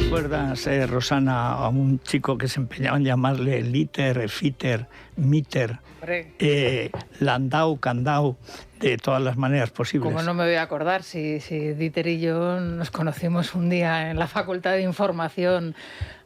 ¿Recuerdas, Rosana, a un chico que se empeñaba en llamarle Liter, Fiter, Miter, Landau, Candau, de todas las maneras posibles? Como no me voy a acordar, si Dieter y yo nos conocimos un día en la Facultad de Información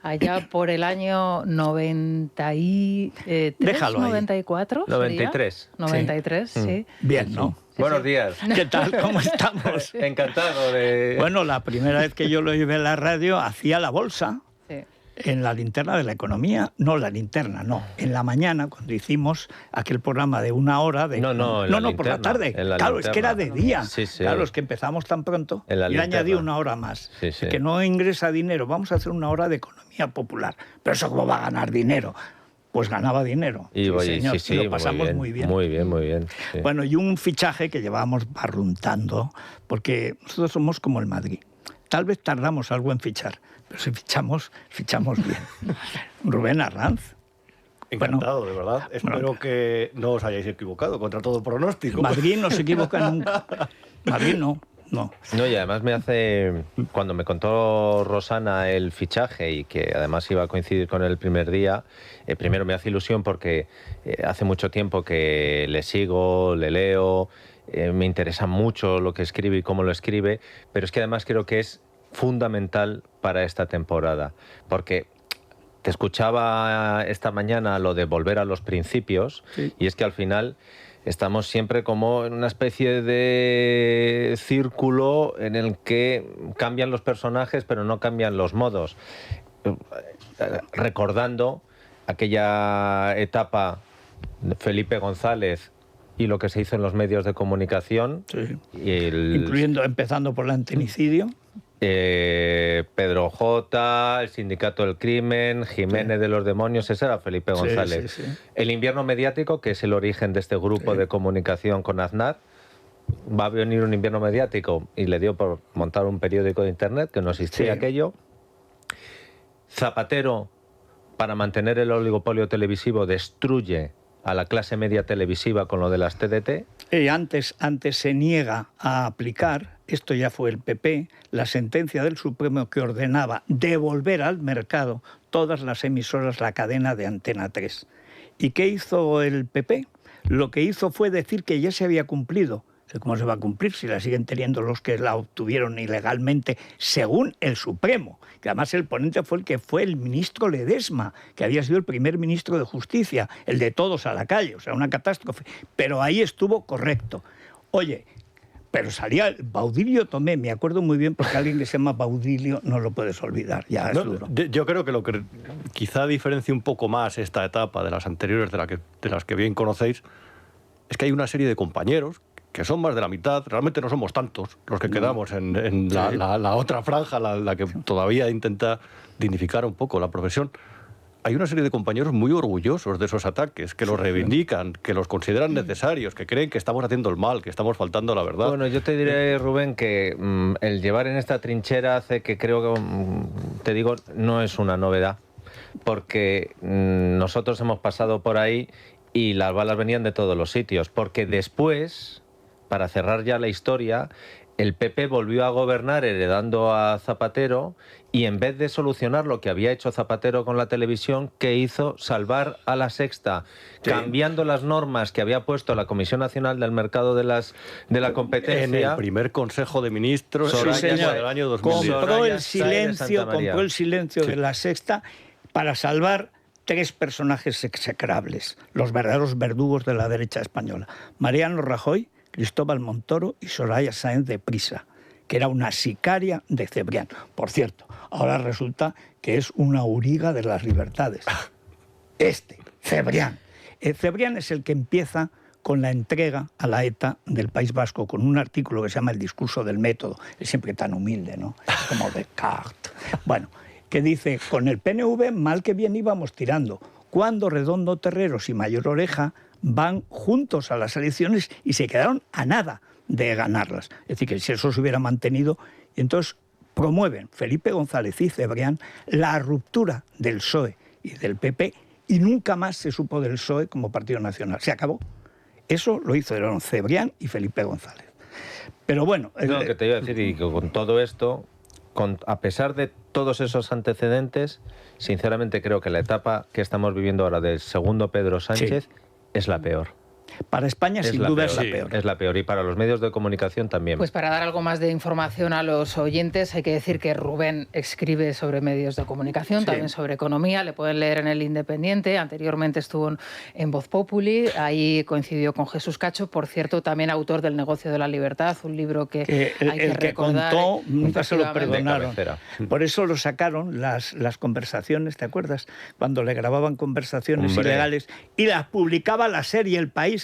allá por el año 93, Déjalo ahí. 94. 93. 93, sí. Bien, ¿no? Sí, Buenos sí. días. ¿Qué tal? ¿Cómo estamos? Encantado de... Bueno, la primera vez que yo lo llevé a la radio hacía la bolsa. Sí. En la linterna de la economía, no la linterna, no. En la mañana, cuando hicimos aquel programa de 1 hora... No, por la tarde. Claro, es que era de día. Sí, sí. Claro, es que empezamos tan pronto y linterna. añadí 1 hora más. Sí, sí. Que no ingresa dinero. Vamos a hacer 1 hora de economía popular. Pero eso, ¿cómo va a ganar dinero? Pues ganaba dinero. Y, sí, oye, señor, sí, y lo pasamos muy bien. Muy bien, muy bien. Sí. Bueno, y un fichaje que llevábamos barruntando, porque nosotros somos como el Madrid. Tal vez tardamos algo en fichar, pero si fichamos bien. Rubén Arranz. Encantado, de verdad. Espero que no os hayáis equivocado contra todo pronóstico. Madrid no se equivoca nunca. Madrid no. No, y además me hace... Cuando me contó Rosana el fichaje y que además iba a coincidir con el primer día, primero me hace ilusión porque hace mucho tiempo que le sigo, le leo, me interesa mucho lo que escribe y cómo lo escribe, pero es que además creo que es fundamental para esta temporada, porque te escuchaba esta mañana lo de volver a los principios, sí. Y es que al final... Estamos siempre como en una especie de círculo en el que cambian los personajes, pero no cambian los modos. Recordando aquella etapa de Felipe González y lo que se hizo en los medios de comunicación. Sí. Empezando por el antenicidio. Pedro J, el Sindicato del Crimen, Jiménez de los Demonios, ese era Felipe González. Sí. El invierno mediático, que es el origen de este grupo de comunicación con Aznar, va a venir un invierno mediático y le dio por montar un periódico de internet, que no existía aquello. Zapatero, para mantener el oligopolio televisivo, destruye a la clase media televisiva con lo de las TDT. Antes se niega a aplicar, esto ya fue el PP, la sentencia del Supremo que ordenaba devolver al mercado todas las emisoras, la cadena de Antena 3. ¿Y qué hizo el PP? Lo que hizo fue decir que ya se había cumplido. ¿Cómo se va a cumplir si la siguen teniendo los que la obtuvieron ilegalmente, según el Supremo? Que además el ponente fue el ministro Ledesma, que había sido el primer ministro de Justicia, el de todos a la calle, o sea, una catástrofe. Pero ahí estuvo correcto. Oye, pero salía Baudilio Tomé, me acuerdo muy bien, porque alguien que se llama Baudilio no lo puedes olvidar, ya es duro. Yo creo que lo que quizá diferencia un poco más esta etapa de las anteriores, de las que bien conocéis, es que hay una serie de compañeros que son más de la mitad, realmente no somos tantos los que quedamos en la otra franja, la que todavía intenta dignificar un poco la profesión. Hay una serie de compañeros muy orgullosos de esos ataques, que los reivindican, que los consideran necesarios, que creen que estamos haciendo el mal, que estamos faltando a la verdad. Bueno, yo te diré, Rubén, que el llevar en esta trinchera hace que creo que, te digo, no es una novedad, porque nosotros hemos pasado por ahí y las balas venían de todos los sitios, porque después... Para cerrar ya la historia, el PP volvió a gobernar heredando a Zapatero y en vez de solucionar lo que había hecho Zapatero con la televisión, ¿qué hizo? Salvar a La Sexta, cambiando las normas que había puesto la Comisión Nacional del Mercado de la Competencia. En el primer Consejo de Ministros del año 2010. Compró el silencio de La Sexta para salvar 3 personajes execrables, los verdaderos verdugos de la derecha española. Mariano Rajoy, Cristóbal Montoro y Soraya Sáenz de Prisa, que era una sicaria de Cebrián. Por cierto, ahora resulta que es una auriga de las libertades. Cebrián. Cebrián es el que empieza con la entrega a la ETA del País Vasco, con un artículo que se llama El discurso del método. Es siempre tan humilde, ¿no? Es como Descartes. Bueno, que dice, con el PNV mal que bien íbamos tirando. Cuando Redondo, Terreros y Mayor Oreja van juntos a las elecciones y se quedaron a nada de ganarlas. Es decir, que si eso se hubiera mantenido, entonces promueven Felipe González y Cebrián la ruptura del PSOE y del PP y nunca más se supo del PSOE como partido nacional. Se acabó. Eso lo hicieron Cebrián y Felipe González. Pero bueno... No, que te iba a decir, y que con todo esto, a pesar de todos esos antecedentes, sinceramente creo que la etapa que estamos viviendo ahora del segundo Pedro Sánchez es la peor. Para España, sin duda, es la peor. Es la peor, y para los medios de comunicación también. Pues para dar algo más de información a los oyentes, hay que decir que Rubén escribe sobre medios de comunicación, también sobre economía, le pueden leer en El Independiente, anteriormente estuvo en Voz Populi, ahí coincidió con Jesús Cacho, por cierto, también autor del Negocio de la Libertad, un libro que hay que recordar. Contó, nunca se lo perdonaron. Por eso lo sacaron las conversaciones, ¿te acuerdas? Cuando le grababan conversaciones ilegales y las publicaba la serie El País.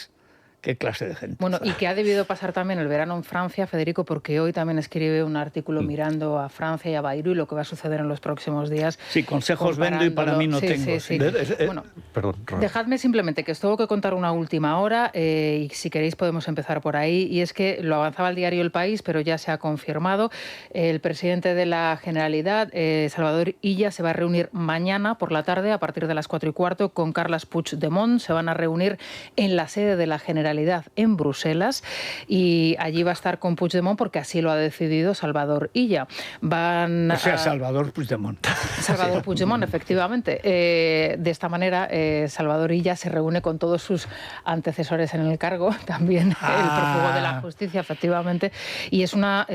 ¿Qué clase de gente? Bueno, y que ha debido pasar también el verano en Francia, Federico, porque hoy también escribe un artículo mirando a Francia y a Bayrou y lo que va a suceder en los próximos días. Sí, consejos vendo y para mí no tengo. Sí. Bueno, perdón, dejadme simplemente que os tengo que contar una última hora y si queréis podemos empezar por ahí. Y es que lo avanzaba el diario El País, pero ya se ha confirmado. El presidente de la Generalidad, Salvador Illa, se va a reunir mañana por la tarde a partir de las 4:15 con Carles Puigdemont. Se van a reunir en la sede de la Generalidad en Bruselas y allí va a estar con Puigdemont porque así lo ha decidido Salvador Illa. Salvador Puigdemont. Salvador Puigdemont, efectivamente. De esta manera, Salvador Illa se reúne con todos sus antecesores en el cargo, también el prófugo de la justicia, efectivamente, y es una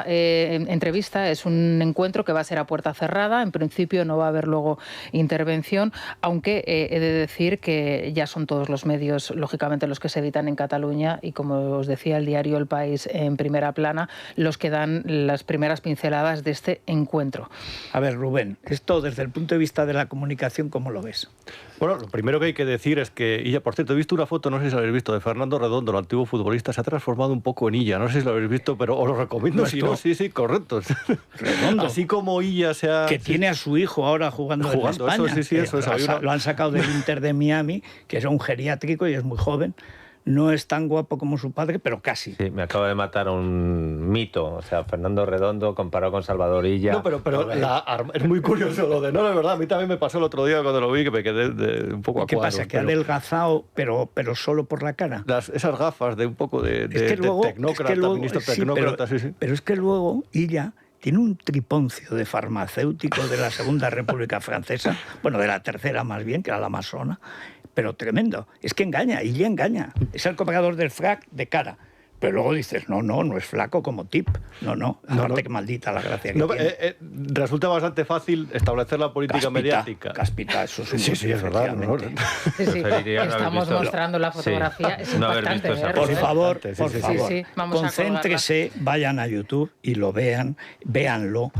entrevista, es un encuentro que va a ser a puerta cerrada. En principio no va a haber luego intervención, aunque he de decir que ya son todos los medios, lógicamente, los que se editan en Cataluña y, como os decía, el diario El País en primera plana, los que dan las primeras pinceladas de este encuentro. A ver, Rubén, esto desde el punto de vista de la comunicación, ¿cómo lo ves? Bueno, lo primero que hay que decir es que Illa, por cierto, he visto una foto, no sé si la habéis visto, de Fernando Redondo, el antiguo futbolista, se ha transformado un poco en Illa, no sé si lo habéis visto, pero os lo recomiendo. Si no, sí, correcto. Redondo. Así como Illa se ha... Que tiene a su hijo ahora jugando en España. Eso es. Lo han sacado del Inter de Miami, que es un geriátrico y es muy joven. No es tan guapo como su padre, pero casi. Sí, me acaba de matar un mito. O sea, Fernando Redondo comparado con Salvador Illa. No, pero es muy curioso lo de... No, de verdad, a mí también me pasó el otro día cuando lo vi, que me quedé un poco a cuadros. ¿Qué pasa? Que ha adelgazado, pero solo por la cara. Esas gafas de un poco de tecnócrata, ministro tecnócrata, sí. Pero es que luego Illa tiene un triponcio de farmacéutico de la Segunda República Francesa, bueno, de la Tercera más bien, que era la masona, pero tremendo. Es que engaña, Illa engaña. Es el comprador del frac de cara. Pero luego dices, no es flaco como tip. No, aparte que maldita la gracia que tiene. Resulta bastante fácil establecer la política mediática. Cáspita, eso es un... Sí, es verdad. ¿No? Sí, estamos mostrando la fotografía. Es impactante. Por favor, vamos concéntrese, vayan a YouTube y lo véanlo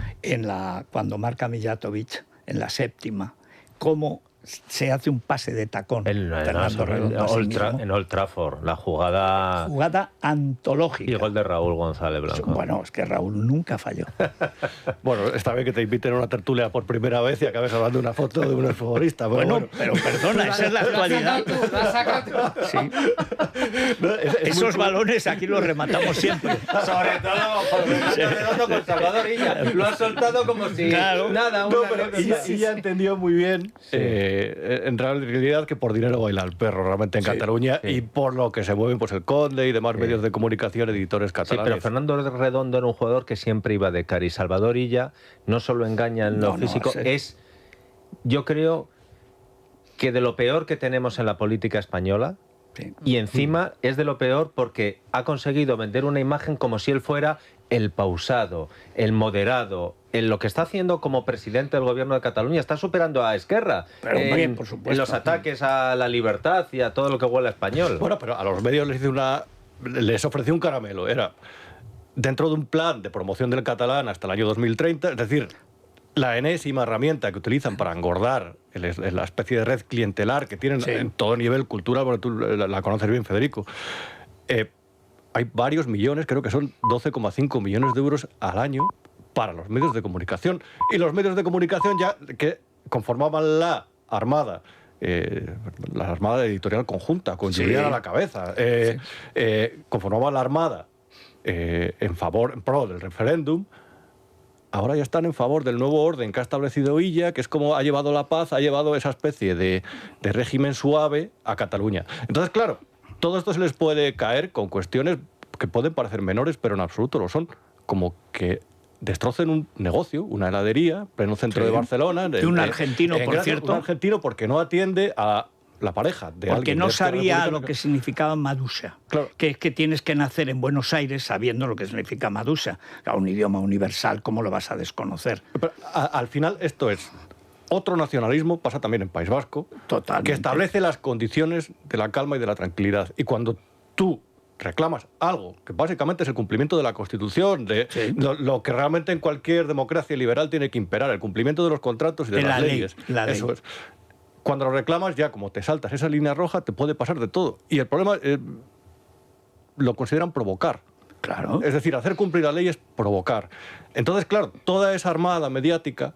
cuando marca Mijatovic en la séptima, cómo se hace un pase de tacón. En Old Trafford, la jugada antológica. Y el gol de Raúl González Blanco. Bueno, es que Raúl nunca falló. Bueno, está bien que te inviten a una tertulia por primera vez y acabes hablando de una foto de un futbolista. Bueno, pero perdona, esa es la actualidad. Sí. Esos balones aquí los rematamos siempre. Sobre todo con Salvador Illa. Lo ha soltado como si nada. Illa entendió muy bien. En realidad que por dinero baila el perro realmente en Cataluña y por lo que se mueven pues el Conde y demás medios de comunicación, editores catalanes. Sí, pero Fernando Redondo era un jugador que siempre iba de cara y Salvador Illa no solo engaña en lo físico, yo creo que de lo peor que tenemos en la política española. Sí. Y encima es de lo peor porque ha conseguido vender una imagen como si él fuera el pausado, el moderado. En lo que está haciendo como presidente del gobierno de Cataluña está superando a Esquerra. Pero bien, por supuesto. En los ataques a la libertad y a todo lo que huele a español. Bueno, pero a los medios les ofreció un caramelo. Era dentro de un plan de promoción del catalán hasta el año 2030, es decir, la enésima herramienta que utilizan para engordar la especie de red clientelar que tienen en todo nivel cultural, porque tú la conoces bien, Federico. Hay varios millones, creo que son 12,5 millones de euros al año para los medios de comunicación. Y los medios de comunicación ya que conformaban la Armada Editorial Conjunta, con Julián a la cabeza, conformaban la Armada en pro del referéndum. Ahora ya están en favor del nuevo orden que ha establecido Illa, que es como ha llevado la paz, ha llevado esa especie de régimen suave a Cataluña. Entonces, claro, todo esto se les puede caer con cuestiones que pueden parecer menores, pero en absoluto lo son. Como que destrocen un negocio, una heladería, pleno centro de Barcelona. De un argentino, por cierto. Un argentino porque no atiende a la pareja de porque alguien. no de sabía lo que significaba Madusa. Claro. Que es que tienes que nacer en Buenos Aires sabiendo lo que significa Madusa. Un idioma universal, ¿cómo lo vas a desconocer? Pero, al final esto es otro nacionalismo, pasa también en País Vasco, Totalmente. que establece las condiciones de la calma y de la tranquilidad. Y cuando tú reclamas algo que básicamente es el cumplimiento de la Constitución, de lo que realmente en cualquier democracia liberal tiene que imperar, el cumplimiento de los contratos y de las leyes. Eso es. Cuando lo reclamas, ya como te saltas esa línea roja, te puede pasar de todo. Y el problema lo consideran provocar. Claro. Es decir, hacer cumplir la ley es provocar. Entonces, claro, toda esa armada mediática,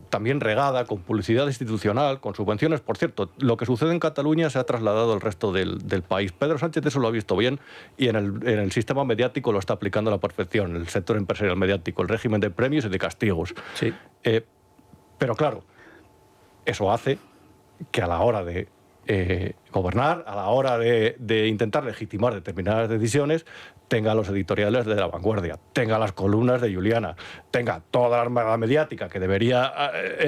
también regada con publicidad institucional, con subvenciones. Por cierto, lo que sucede en Cataluña se ha trasladado al resto del país. Pedro Sánchez eso lo ha visto bien y en el sistema mediático lo está aplicando a la perfección, el sector empresarial mediático, el régimen de premios y de castigos. Sí. Pero claro, eso hace que a la hora de gobernar, a la hora de intentar legitimar determinadas decisiones, tenga los editoriales de La Vanguardia, tenga las columnas de Juliana, tenga toda la armada mediática que debería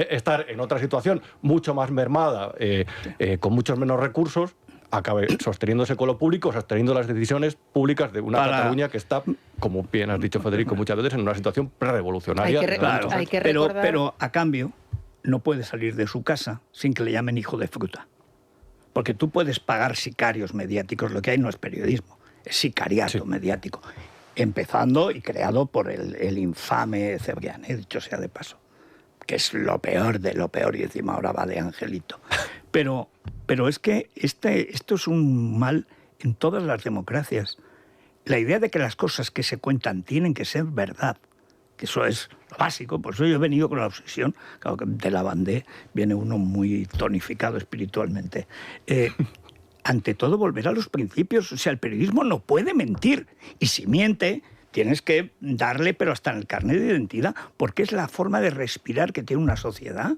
estar en otra situación mucho más mermada, con muchos menos recursos, acabe sosteniéndose con lo público, sosteniendo las decisiones públicas de una Cataluña que está, como bien has dicho, Federico, muchas veces en una situación prerevolucionaria. Hay que recordar... pero a cambio no puede salir de su casa sin que le llamen hijo de fruta. Porque tú puedes pagar sicarios mediáticos, lo que hay no es periodismo, es sicariato mediático, empezando y creado por el infame Cebrián, dicho sea de paso, que es lo peor de lo peor y encima ahora va de angelito. Pero es que esto es un mal en todas las democracias. La idea de que las cosas que se cuentan tienen que ser verdad, que eso es lo básico, por eso yo he venido con la obsesión, claro que de la Bandé viene uno muy tonificado espiritualmente. Ante todo, volver a los principios. O sea, el periodismo no puede mentir. Y si miente, tienes que darle, pero hasta en el carnet de identidad, porque es la forma de respirar que tiene una sociedad.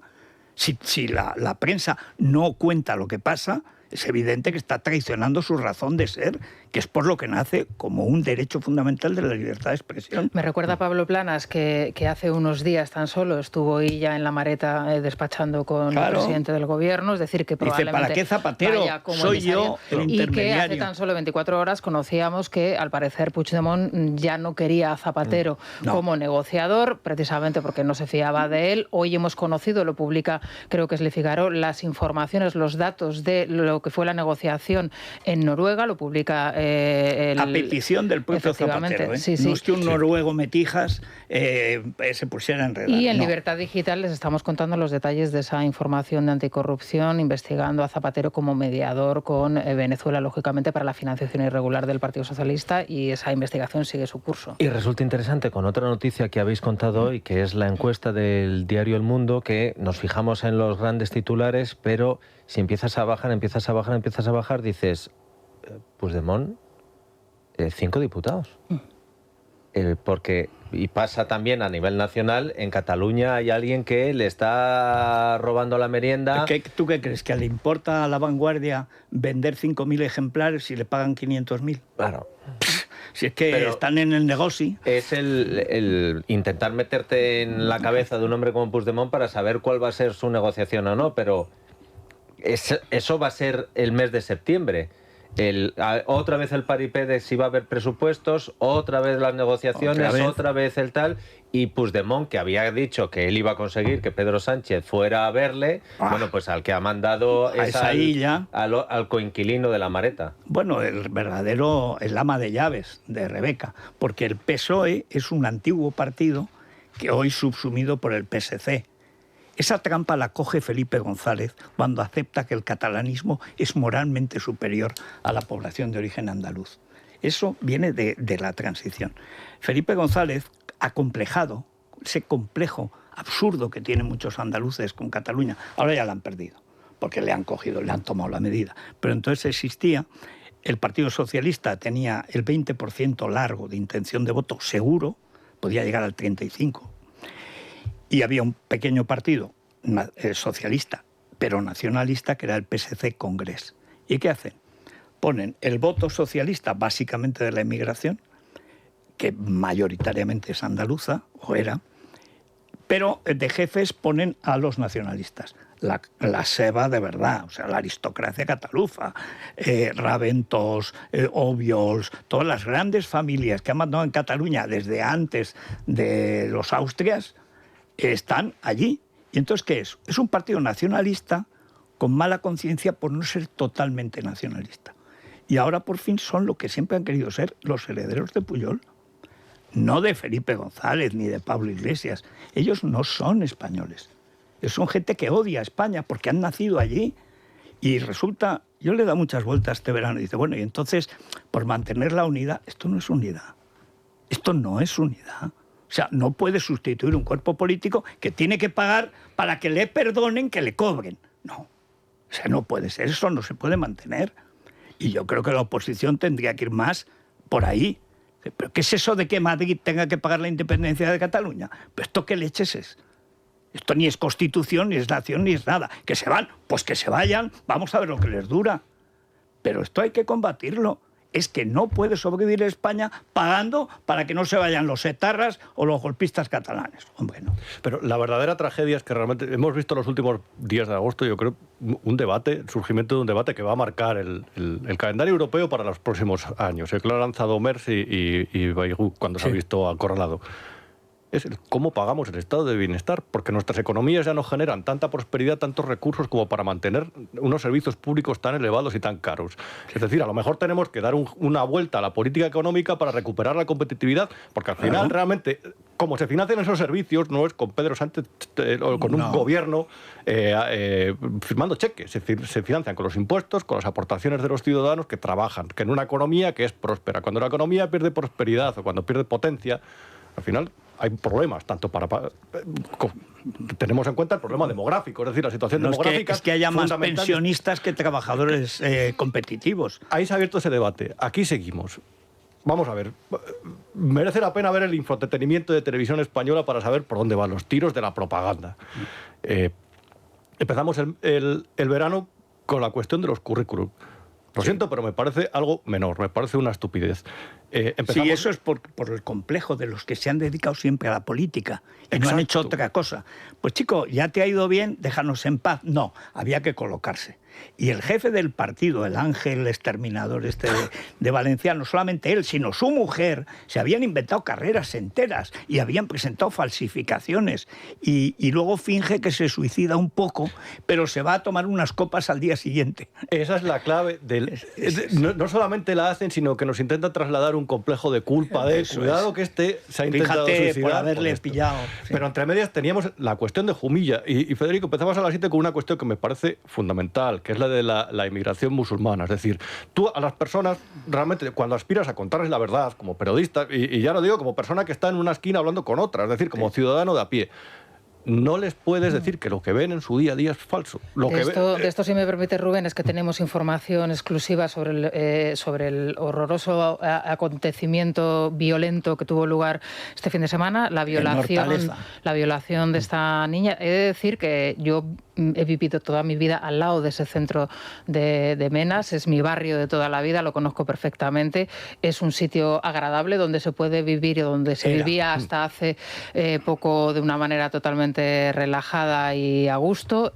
Si la prensa no cuenta lo que pasa, es evidente que está traicionando su razón de ser, que es por lo que nace como un derecho fundamental de la libertad de expresión. Me recuerda a Pablo Planas, que hace unos días tan solo estuvo ahí ya en La Mareta despachando con el presidente del gobierno, es decir, que probablemente... Dice, ¿para qué Zapatero? Soy yo el intermediario. Y que hace tan solo 24 horas conocíamos que, al parecer, Puigdemont ya no quería a Zapatero como negociador, precisamente porque no se fiaba de él. Hoy hemos conocido, lo publica, creo que es Le Figaro, las informaciones, los datos de lo que fue la negociación en Noruega, lo publica a petición del propio Zapatero. Sí. No es que un noruego metijas se pusiera a enredar. Y en Libertad Digital les estamos contando los detalles de esa información de anticorrupción, investigando a Zapatero como mediador con Venezuela, lógicamente, para la financiación irregular del Partido Socialista, y esa investigación sigue su curso. Y resulta interesante con otra noticia que habéis contado hoy, que es la encuesta del diario El Mundo, que nos fijamos en los grandes titulares, pero si empiezas a bajar, dices... Puigdemont, 5 diputados. Porque, y pasa también a nivel nacional, en Cataluña hay alguien que le está robando la merienda. ¿Tú qué crees? ¿Que le importa a La Vanguardia vender 5.000 ejemplares si le pagan 500.000? Claro. Si es que están en el negocio. Es el intentar meterte en la cabeza de un hombre como Puigdemont para saber cuál va a ser su negociación o no, pero eso va a ser el mes de septiembre. Otra vez el paripé de si va a haber presupuestos, otra vez las negociaciones, otra vez el tal, y Puigdemont, que había dicho que él iba a conseguir que Pedro Sánchez fuera a verle, bueno, pues al que ha mandado es al coinquilino de La Mareta. Bueno, el ama de llaves de Rebeca, porque el PSOE es un antiguo partido que hoy subsumido por el PSC. Esa trampa la coge Felipe González cuando acepta que el catalanismo es moralmente superior a la población de origen andaluz. Eso viene de la transición. Felipe González, acomplejado, ese complejo absurdo que tienen muchos andaluces con Cataluña, ahora ya la han perdido, porque le han tomado la medida. Pero entonces existía, el Partido Socialista tenía el 20% largo de intención de voto seguro, podía llegar al 35%. Y había un pequeño partido socialista, pero nacionalista, que era el PSC Congrés. ¿Y qué hacen? Ponen el voto socialista, básicamente de la inmigración, que mayoritariamente es andaluza, o era, pero de jefes ponen a los nacionalistas. La seva de verdad, o sea, la aristocracia cataluza, Raventos, Obiols, todas las grandes familias que han mandado en Cataluña desde antes de los Austrias, están allí. ¿Y entonces qué es? Es un partido nacionalista con mala conciencia por no ser totalmente nacionalista. Y ahora por fin son lo que siempre han querido ser, los herederos de Pujol. No de Felipe González ni de Pablo Iglesias. Ellos no son españoles. Son gente que odia a España porque han nacido allí. Y resulta, yo le he dado muchas vueltas este verano y dice, bueno, y entonces, por mantener la unidad, esto no es unidad. Esto no es unidad. O sea, no puede sustituir un cuerpo político que tiene que pagar para que le perdonen, que le cobren. No. O sea, no puede ser. Eso no se puede mantener. Y yo creo que la oposición tendría que ir más por ahí. ¿Pero qué es eso de que Madrid tenga que pagar la independencia de Cataluña? ¿Pero esto qué leches es? Esto ni es constitución, ni es nación, ni es nada. ¿Que se van? Pues que se vayan. Vamos a ver lo que les dura. Pero esto hay que combatirlo. Es que no puede sobrevivir España pagando para que no se vayan los etarras o los golpistas catalanes. Hombre, no. Pero la verdadera tragedia es que realmente hemos visto en los últimos días de agosto, yo creo, un debate, el surgimiento de un debate que va a marcar el calendario europeo para los próximos años. El que lo ha lanzado Merz y Bayrou cuando se ha visto acorralado. Es cómo pagamos el estado de bienestar, porque nuestras economías ya no generan tanta prosperidad, tantos recursos como para mantener unos servicios públicos tan elevados y tan caros. Es decir, a lo mejor tenemos que dar una vuelta a la política económica para recuperar la competitividad, porque al final realmente, como se financian esos servicios, no es con Pedro Sánchez o con un gobierno firmando cheques, se financian con los impuestos, con las aportaciones de los ciudadanos que trabajan, que en una economía que es próspera. Cuando la economía pierde prosperidad o cuando pierde potencia, al final hay problemas, tanto tenemos en cuenta el problema demográfico, es decir, la situación demográfica. Es que haya más pensionistas que trabajadores competitivos. Ahí se ha abierto ese debate. Aquí seguimos. Vamos a ver. Merece la pena ver el infoentretenimiento de Televisión Española para saber por dónde van los tiros de la propaganda. Empezamos el verano con la cuestión de los currículum. Lo siento, pero me parece algo menor, me parece una estupidez. Sí, eso es por el complejo de los que se han dedicado siempre a la política y no han hecho otra cosa. Pues chico, ya te ha ido bien, déjanos en paz. No, había que colocarse. Y el jefe del partido, el ángel exterminador de Valencia, no solamente él, sino su mujer, se habían inventado carreras enteras y habían presentado falsificaciones. Y luego finge que se suicida un poco, pero se va a tomar unas copas al día siguiente. Esa es la clave del... No solamente la hacen, sino que nos intentan trasladar un complejo de culpa de cuidado que se ha intentado suicidar por haberle pillado. Sí. Pero entre medias teníamos la cuestión de Jumilla. Y Federico, empezamos a las 7 con una cuestión que me parece fundamental, que es la de la inmigración musulmana. Es decir, tú a las personas, realmente, cuando aspiras a contarles la verdad, como periodista, y ya no digo como persona que está en una esquina hablando con otra, es decir, como ciudadano de a pie, no les puedes decir que lo que ven en su día a día es falso. De esto, si me permite, Rubén, es que tenemos información exclusiva sobre el horroroso acontecimiento violento que tuvo lugar este fin de semana, la violación de esta niña. He de decir que yo he vivido toda mi vida al lado de ese centro de Menas, es mi barrio de toda la vida, lo conozco perfectamente, es un sitio agradable donde se puede vivir y donde se vivía hasta hace poco de una manera totalmente relajada y a gusto.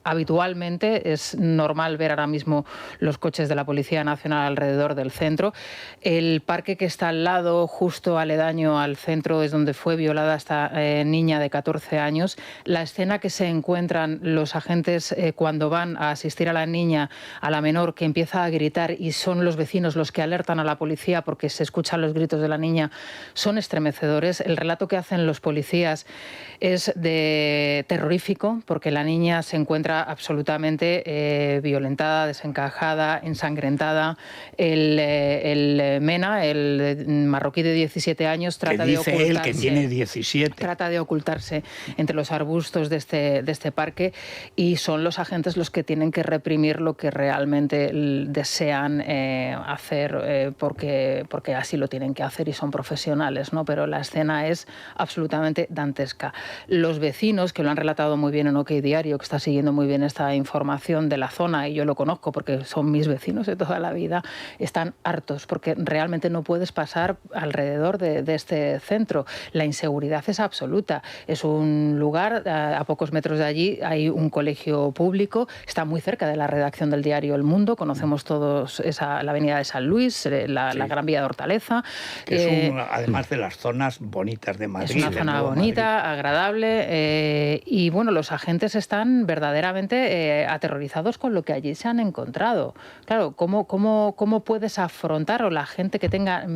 Habitualmente es normal ver ahora mismo los coches de la Policía Nacional alrededor del centro. El parque que está al lado, justo aledaño al centro, es donde fue violada esta niña de 14 años. La escena que se encuentran los agentes cuando van a asistir a la niña, a la menor, que empieza a gritar y son los vecinos los que alertan a la policía porque se escuchan los gritos de la niña, son estremecedores. El relato que hacen los policías es terrorífico porque la niña se encuentra absolutamente violentada, desencajada, ensangrentada. El Mena, el marroquí de 17 años, trata de ocultarse. Él que tiene 17. Trata de ocultarse entre los arbustos de este parque. y son los agentes los que tienen que reprimir lo que realmente desean hacer porque así lo tienen que hacer y son profesionales, ¿no? Pero la escena es absolutamente dantesca. Los vecinos, que lo han relatado muy bien en OK Diario, que está siguiendo muy bien esta información de la zona, y yo lo conozco porque son mis vecinos de toda la vida, están hartos porque realmente no puedes pasar alrededor de este centro. La inseguridad es absoluta. Es un lugar, a pocos metros de allí hay un colegio público, está muy cerca de la redacción del diario El Mundo, conocemos todos la avenida de San Luis, la Gran Vía de Hortaleza. Que es además de las zonas bonitas de Madrid. Es una zona bonita, Madrid, agradable, y bueno, los agentes están verdaderamente aterrorizados con lo que allí se han encontrado. Claro, ¿cómo puedes afrontar, o la gente que tenga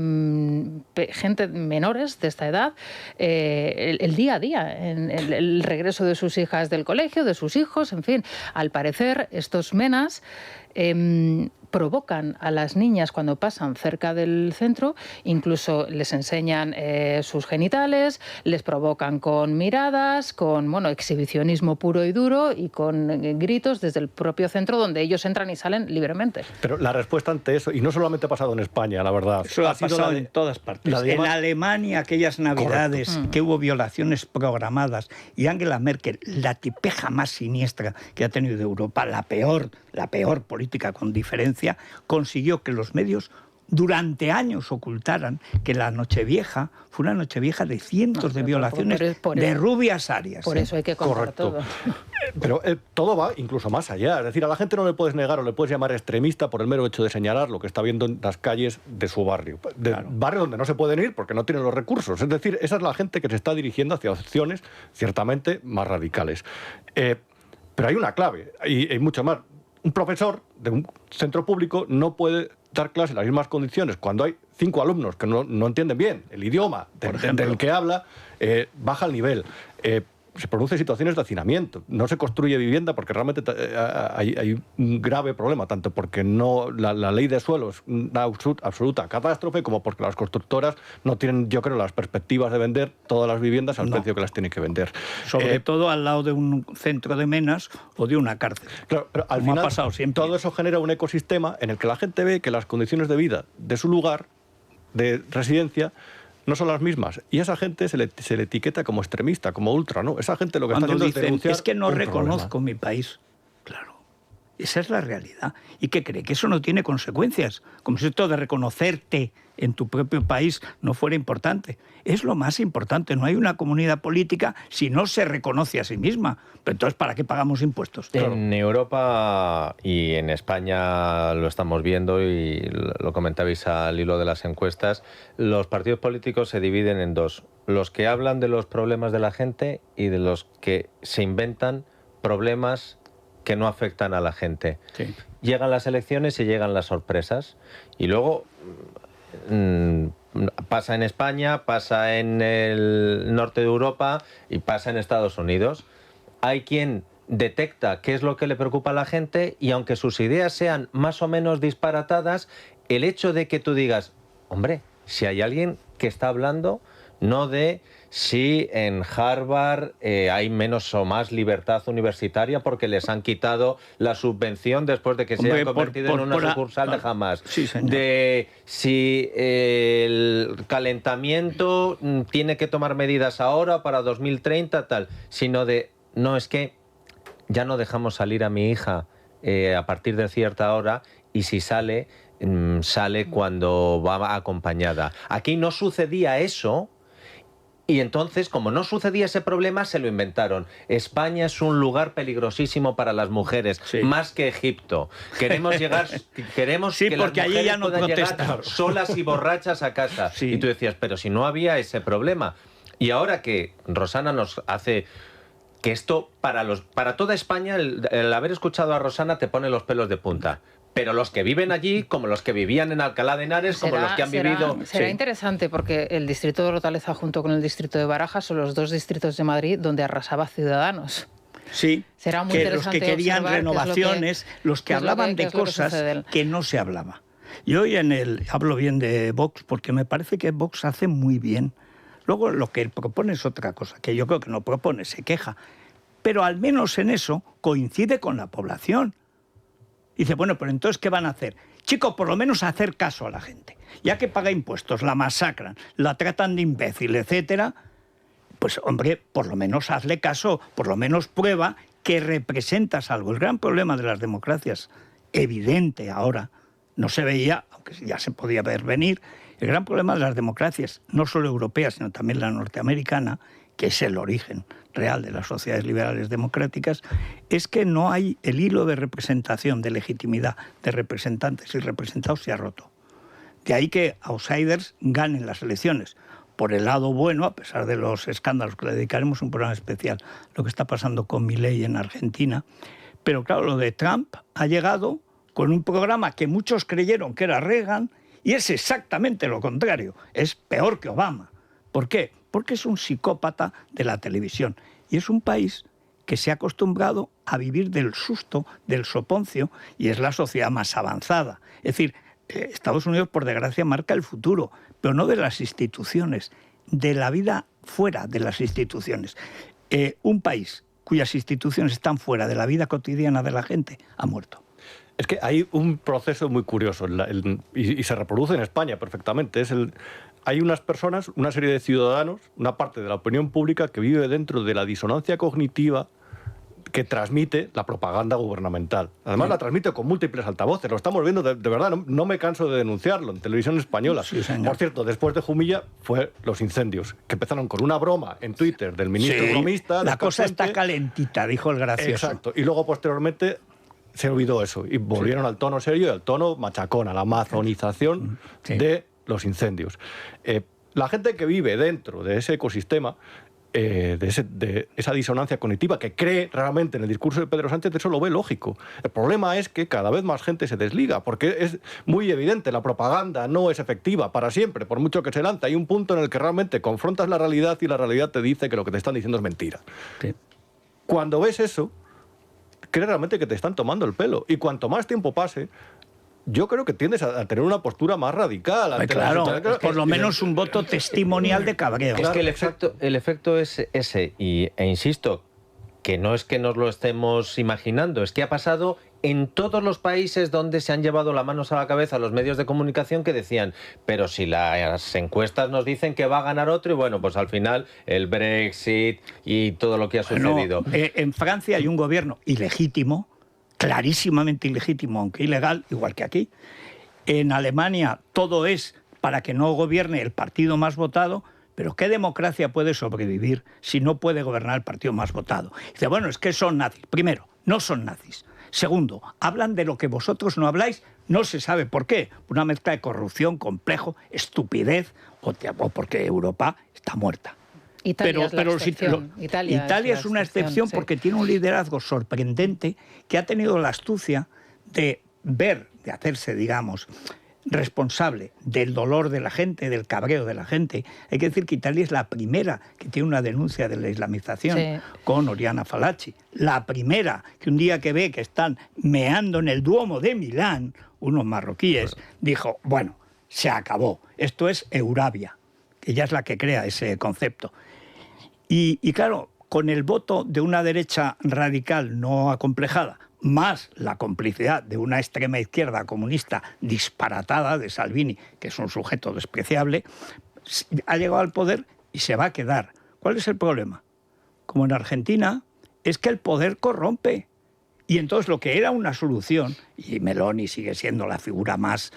gente menores de esta edad, el día a día, en el regreso de sus hijas del colegio, de sus hijos, en fin? Al parecer, estos menas provocan a las niñas cuando pasan cerca del centro, incluso les enseñan sus genitales, les provocan con miradas, con exhibicionismo puro y duro y con gritos desde el propio centro, donde ellos entran y salen libremente. Pero la respuesta ante eso, y no solamente ha pasado en España, la verdad. Eso ha pasado en todas partes. En Alemania, aquellas navidades que hubo violaciones programadas, y Angela Merkel, la tipeja más siniestra que ha tenido Europa, la peor política con diferencia, consiguió que los medios durante años ocultaran que la Nochevieja fue una Nochevieja de cientos de violaciones de rubias arias. Por eso hay que contar todo. Pero todo va incluso más allá. Es decir, a la gente no le puedes negar o le puedes llamar extremista por el mero hecho de señalar lo que está viendo en las calles de su barrio. Barrio donde no se pueden ir porque no tienen los recursos. Es decir, esa es la gente que se está dirigiendo hacia opciones ciertamente más radicales. Pero hay una clave, y hay mucho más. Un profesor de un centro público no puede dar clase en las mismas condiciones cuando hay 5 alumnos que no entienden bien el idioma del que habla, baja el nivel. Se producen situaciones de hacinamiento. No se construye vivienda porque realmente hay un grave problema, tanto porque la ley de suelo es una absoluta catástrofe, como porque las constructoras no tienen, yo creo, las perspectivas de vender todas las viviendas al precio que las tienen que vender. Sobre todo al lado de un centro de menas o de una cárcel. Claro, pero al final, ha pasado siempre. Todo eso genera un ecosistema en el que la gente ve que las condiciones de vida de su lugar de residencia no son las mismas. Y a esa gente se le etiqueta como extremista, como ultra, ¿no? Esa gente lo que está haciendo es denunciar. Es que no reconozco mi país. Claro. Esa es la realidad. ¿Y qué cree? Que eso no tiene consecuencias. Como si esto de reconocerte en tu propio país no fuera importante. Es lo más importante. No hay una comunidad política si no se reconoce a sí misma. Pero entonces, ¿para qué pagamos impuestos? En Europa y en España lo estamos viendo, y lo comentabais al hilo de las encuestas, los partidos políticos se dividen en dos: los que hablan de los problemas de la gente y de los que se inventan problemas que no afectan a la gente. Sí. Llegan las elecciones y llegan las sorpresas, y luego pasa en España, pasa en el norte de Europa y pasa en Estados Unidos. Hay quien detecta qué es lo que le preocupa a la gente, y aunque sus ideas sean más o menos disparatadas, el hecho de que tú digas, hombre, si hay alguien que está hablando no de si en Harvard hay menos o más libertad universitaria porque les han quitado la subvención después de que se hayan convertido en una sucursal de Hamas. Sí, de si el calentamiento tiene que tomar medidas ahora para 2030, tal. Sino de, no, es que ya no dejamos salir a mi hija a partir de cierta hora, y si sale cuando va acompañada. Aquí no sucedía eso. Y entonces, como no sucedía ese problema, se lo inventaron. España es un lugar peligrosísimo para las mujeres, sí, más que Egipto. Queremos llegar, queremos sí, que porque las mujeres allí ya no puedan protestan, llegar solas y borrachas a casa. Sí. Y tú decías, pero si no había ese problema. Y ahora que Rosana nos hace que esto, para toda España, el haber escuchado a Rosana te pone los pelos de punta. Pero los que viven allí, como los que vivían en Alcalá de Henares, como los que han vivido... Será interesante, porque el distrito de Hortaleza junto con el distrito de Barajas son los dos distritos de Madrid donde arrasaba Ciudadanos. Sí, será muy que interesante los que querían renovaciones, los que hablaban de cosas que no se hablaba. Yo hoy hablo bien de Vox porque me parece que Vox hace muy bien. Luego lo que él propone es otra cosa, que yo creo que no propone, se queja. pero al menos en eso coincide con la población. Dice, bueno, pero entonces, ¿qué van a hacer? Chicos, por lo menos hacer caso a la gente. Ya que paga impuestos, la masacran, la tratan de imbécil, etcétera, pues, hombre, por lo menos hazle caso, por lo menos prueba que representas algo. El gran problema de las democracias, evidente ahora, no se veía, aunque ya se podía ver venir, el gran problema de las democracias, no solo europeas, sino también la norteamericana, que es el origen real de las sociedades liberales democráticas, es que no hay el hilo de representación, de legitimidad de representantes y representados se ha roto. De ahí que outsiders ganen las elecciones. Por el lado bueno, a pesar de los escándalos, que le dedicaremos un programa especial, lo que está pasando con Milei en Argentina. Pero claro, lo de Trump ha llegado con un programa que muchos creyeron que era Reagan y es exactamente lo contrario. Es peor que Obama. ¿Por qué? Porque es un psicópata de la televisión. Y es un país que se ha acostumbrado a vivir del susto, del soponcio, y es la sociedad más avanzada. Es decir, Estados Unidos, por desgracia, marca el futuro, pero no de las instituciones, de la vida fuera de las instituciones. Un país cuyas instituciones están fuera de la vida cotidiana de la gente ha muerto. Es que hay un proceso muy curioso y se reproduce en España perfectamente. Hay unas personas, una serie de ciudadanos, una parte de la opinión pública que vive dentro de la disonancia cognitiva que transmite la propaganda gubernamental. Además, la transmite con múltiples altavoces. Lo estamos viendo, de verdad, no me canso de denunciarlo, en televisión española. Sí, señor. Por cierto, después de Jumilla fue los incendios, que empezaron con una broma en Twitter del ministro bromista. La cosa está calentita, dijo el gracioso. Exacto. Y luego, posteriormente, se olvidó eso y volvieron al tono serio y al tono machacón, a la amazonización de los incendios. La gente que vive dentro de ese ecosistema, de esa disonancia cognitiva, que cree realmente en el discurso de Pedro Sánchez, eso lo ve lógico. El problema es que cada vez más gente se desliga, porque es muy evidente, la propaganda no es efectiva para siempre, por mucho que se lance. Hay un punto en el que realmente confrontas la realidad y la realidad te dice que lo que te están diciendo es mentira. Sí. Cuando ves eso, crees realmente que te están tomando el pelo. Y cuanto más tiempo pase, yo creo que tiendes a tener una postura más radical. Claro, por lo menos un voto testimonial de cabreo. Es que el efecto es ese, e insisto, que no es que nos lo estemos imaginando, es que ha pasado en todos los países donde se han llevado las manos a la cabeza los medios de comunicación, que decían, pero si las encuestas nos dicen que va a ganar otro, y bueno, pues al final el Brexit y todo lo que ha sucedido. En Francia hay un gobierno ilegítimo, clarísimamente ilegítimo, aunque ilegal, igual que aquí. En Alemania todo es para que no gobierne el partido más votado, pero ¿qué democracia puede sobrevivir si no puede gobernar el partido más votado? Dice, bueno, es que son nazis. Primero, no son nazis. Segundo, hablan de lo que vosotros no habláis, no se sabe por qué. Una mezcla de corrupción, complejo, estupidez, o porque Europa está muerta. Italia es una excepción porque tiene un liderazgo sorprendente que ha tenido la astucia de ver, de hacerse, digamos, responsable del dolor de la gente, del cabreo de la gente. Hay que decir que Italia es la primera que tiene una denuncia de la islamización con Oriana Fallaci. La primera que un día que ve que están meando en el Duomo de Milán, unos marroquíes, dijo, bueno, se acabó. Esto es Eurabia, que ella es la que crea ese concepto. Y claro, con el voto de una derecha radical no acomplejada, más la complicidad de una extrema izquierda comunista disparatada de Salvini, que es un sujeto despreciable, ha llegado al poder y se va a quedar. ¿Cuál es el problema? Como en Argentina, es que el poder corrompe. Y entonces lo que era una solución, y Meloni sigue siendo la figura más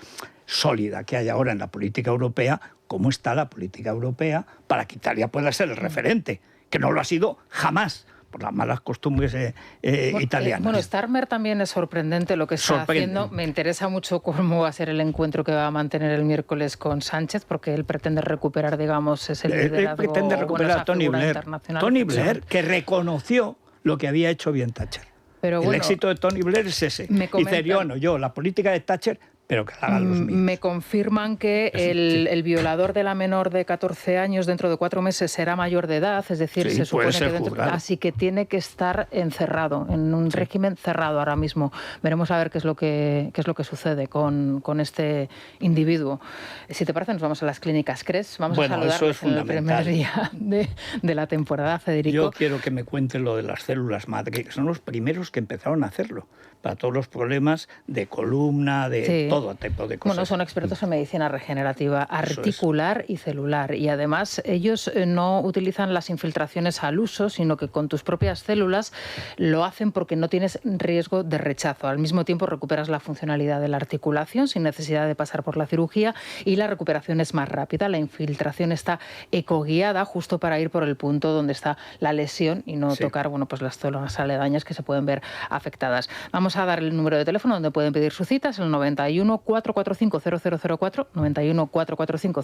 sólida que hay ahora en la política europea, ¿cómo está la política europea para que Italia pueda ser el referente? Que no lo ha sido jamás, por las malas costumbres italianas. Bueno, Starmer también es sorprendente lo que está haciendo. Me interesa mucho cómo va a ser el encuentro que va a mantener el miércoles con Sánchez, porque él pretende recuperar, digamos, ese liderazgo. Él pretende recuperar a Tony Blair. Tony Blair, que reconoció lo que había hecho bien Thatcher. Pero bueno, el éxito de Tony Blair es ese. Dice, la política de Thatcher pero que la hagan los míos. Me confirman que el violador de la menor de 14 años dentro de 4 meses será mayor de edad, es decir, Sí, se supone puede ser que dentro, juzgado. así que tiene que estar encerrado, en un régimen cerrado ahora mismo. Veremos a ver qué es lo que sucede con este individuo. Si te parece, nos vamos a las clínicas CRES. Vamos a saludarles en el primer día de la temporada, Federico. Yo quiero que me cuentes lo de las células madre, que son los primeros que empezaron a hacerlo, para todos los problemas de columna, de todo tipo de cosas. Bueno, son expertos en medicina regenerativa articular y celular, y además ellos no utilizan las infiltraciones al uso, sino que con tus propias células lo hacen porque no tienes riesgo de rechazo. Al mismo tiempo recuperas la funcionalidad de la articulación sin necesidad de pasar por la cirugía, y la recuperación es más rápida. La infiltración está ecoguiada justo para ir por el punto donde está la lesión y no tocar pues las zonas aledañas que se pueden ver afectadas. Vamos a dar el número de teléfono donde pueden pedir sus citas, el 91 445 0004, 91 445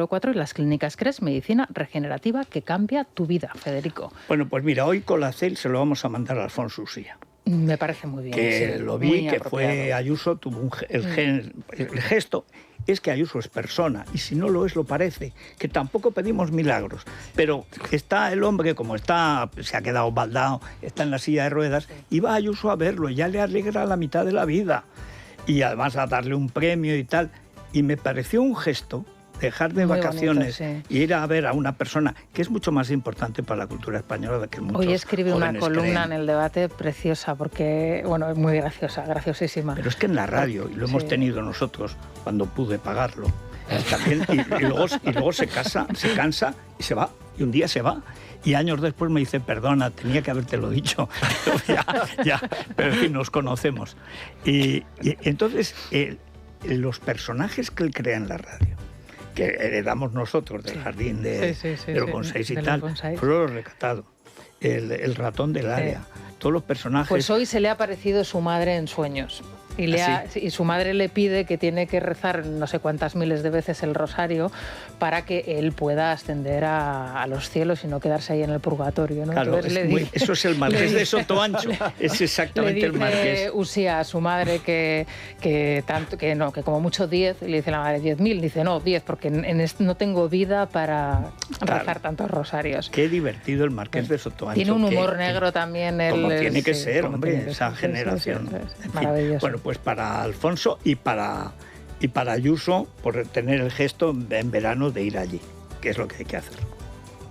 0004, y las clínicas CRES, medicina regenerativa que cambia tu vida, Federico. Bueno, pues mira, hoy Colacel se lo vamos a mandar a Alfonso Usía. Me parece muy bien. Que lo vi, que fue Ayuso, tuvo el gesto. Es que Ayuso es persona, y si no lo es, lo parece, que tampoco pedimos milagros. Pero está el hombre, como está, se ha quedado baldado, está en la silla de ruedas, y va Ayuso a verlo, y ya le alegra la mitad de la vida. Y además a darle un premio y tal. Y me pareció un gesto dejar de muy vacaciones bonito, y ir a ver a una persona que es mucho más importante para la cultura española de que muchos Hoy escribe una columna creen. en El Debate preciosa, porque, bueno, es muy graciosa, graciosísima. Pero es que en la radio, y lo hemos tenido nosotros cuando pude pagarlo, también, y luego se cansa y se va, y un día se va. Y años después me dice, perdona, tenía que habértelo dicho. Pero en fin, nos conocemos. Y entonces, los personajes que él crea en la radio, que heredamos nosotros del jardín de los bonsáis y tal, fueron los recatados, el ratón del área, todos los personajes. Pues hoy se le ha aparecido su madre en sueños. Y su madre le pide que tiene que rezar no sé cuántas miles de veces el rosario para que él pueda ascender a los cielos y no quedarse ahí en el purgatorio, ¿no? Claro, eso es el marqués de Sotoancho, es exactamente el marqués. Le dice Usía a su madre que como mucho 10, y le dice la madre 10.000, dice no, 10, porque no tengo vida para rezar tantos rosarios. Qué divertido el marqués de Sotoancho. Tiene un humor negro también. Como tiene que ser, hombre, esa generación. Maravilloso. Bueno, pues para Alfonso y para Ayuso, por tener el gesto en verano de ir allí, que es lo que hay que hacer.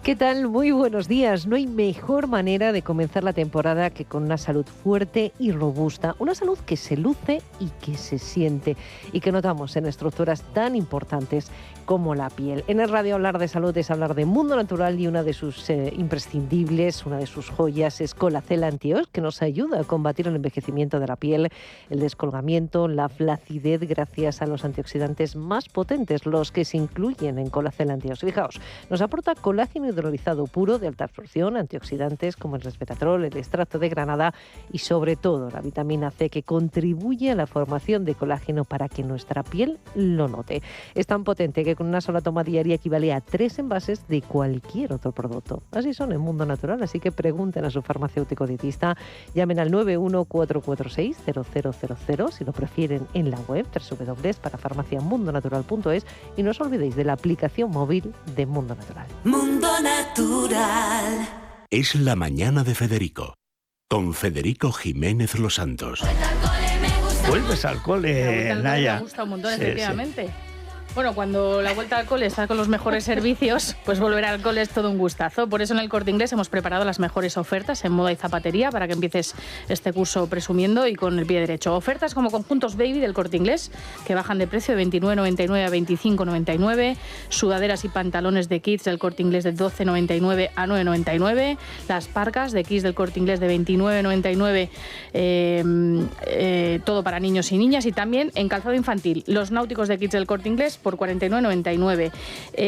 ¿Qué tal? Muy buenos días. No hay mejor manera de comenzar la temporada que con una salud fuerte y robusta. Una salud que se luce y que se siente y que notamos en estructuras tan importantes como la piel. En el radio hablar de salud es hablar de Mundo Natural, y una de sus imprescindibles, una de sus joyas es Colacel Anti-Ox, que nos ayuda a combatir el envejecimiento de la piel, el descolgamiento, la flacidez, gracias a los antioxidantes más potentes, los que se incluyen en Colacel Anti-Ox. Fijaos, nos aporta colágeno hidrolizado puro de alta absorción, antioxidantes como el resveratrol, el extracto de granada y sobre todo la vitamina C, que contribuye a la formación de colágeno para que nuestra piel lo note. Es tan potente que con una sola toma diaria equivale a 3 envases de cualquier otro producto. Así son en Mundo Natural, así que pregunten a su farmacéutico dietista, llamen al 914460000, si lo prefieren en la web www.parafarmaciamundonatural.es, y no os olvidéis de la aplicación móvil de Mundo Natural. Mundo Natural. Es la mañana de Federico, con Federico Jiménez Los Santos. Vuelves al cole, Naya. Me gusta un montón, efectivamente. Bueno, cuando la vuelta al cole está con los mejores servicios, pues volver al cole es todo un gustazo. Por eso en el Corte Inglés hemos preparado las mejores ofertas en moda y zapatería para que empieces este curso presumiendo y con el pie derecho. Ofertas como conjuntos baby del Corte Inglés, que bajan de precio de 29,99 a 25,99. Sudaderas y pantalones de kids del Corte Inglés de 12,99 a 9,99. Las parcas de kids del Corte Inglés de 29,99, todo para niños y niñas. Y también en calzado infantil, los náuticos de kids del Corte Inglés por 49,99.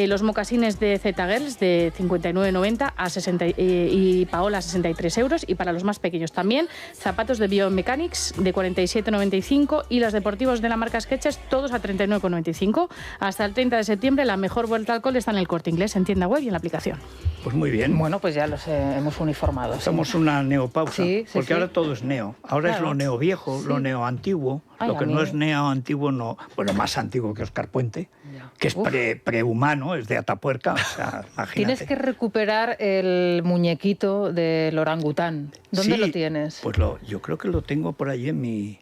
Los mocasines de Z-Girls de 59,90 a 60 y Paola a 63 euros. Y para los más pequeños también, zapatos de Biomechanics de 47,95 y los deportivos de la marca Skechers todos a 39,95. Hasta el 30 de septiembre la mejor vuelta al cole está en el Corte Inglés, en tienda web y en la aplicación. Pues muy bien. Bueno, pues ya los hemos uniformado. Somos una neopausa, porque ahora todo es neo. Ahora es lo neo viejo, lo neo antiguo, Ay, Lo que no es neo-antiguo, no. Bueno, más antiguo que Óscar Puente, Ya. que es prehumano, es de Atapuerca. O sea, imagínate. Tienes que recuperar el muñequito del orangután. ¿Dónde Sí, lo tienes? Pues yo creo que lo tengo por ahí en mi...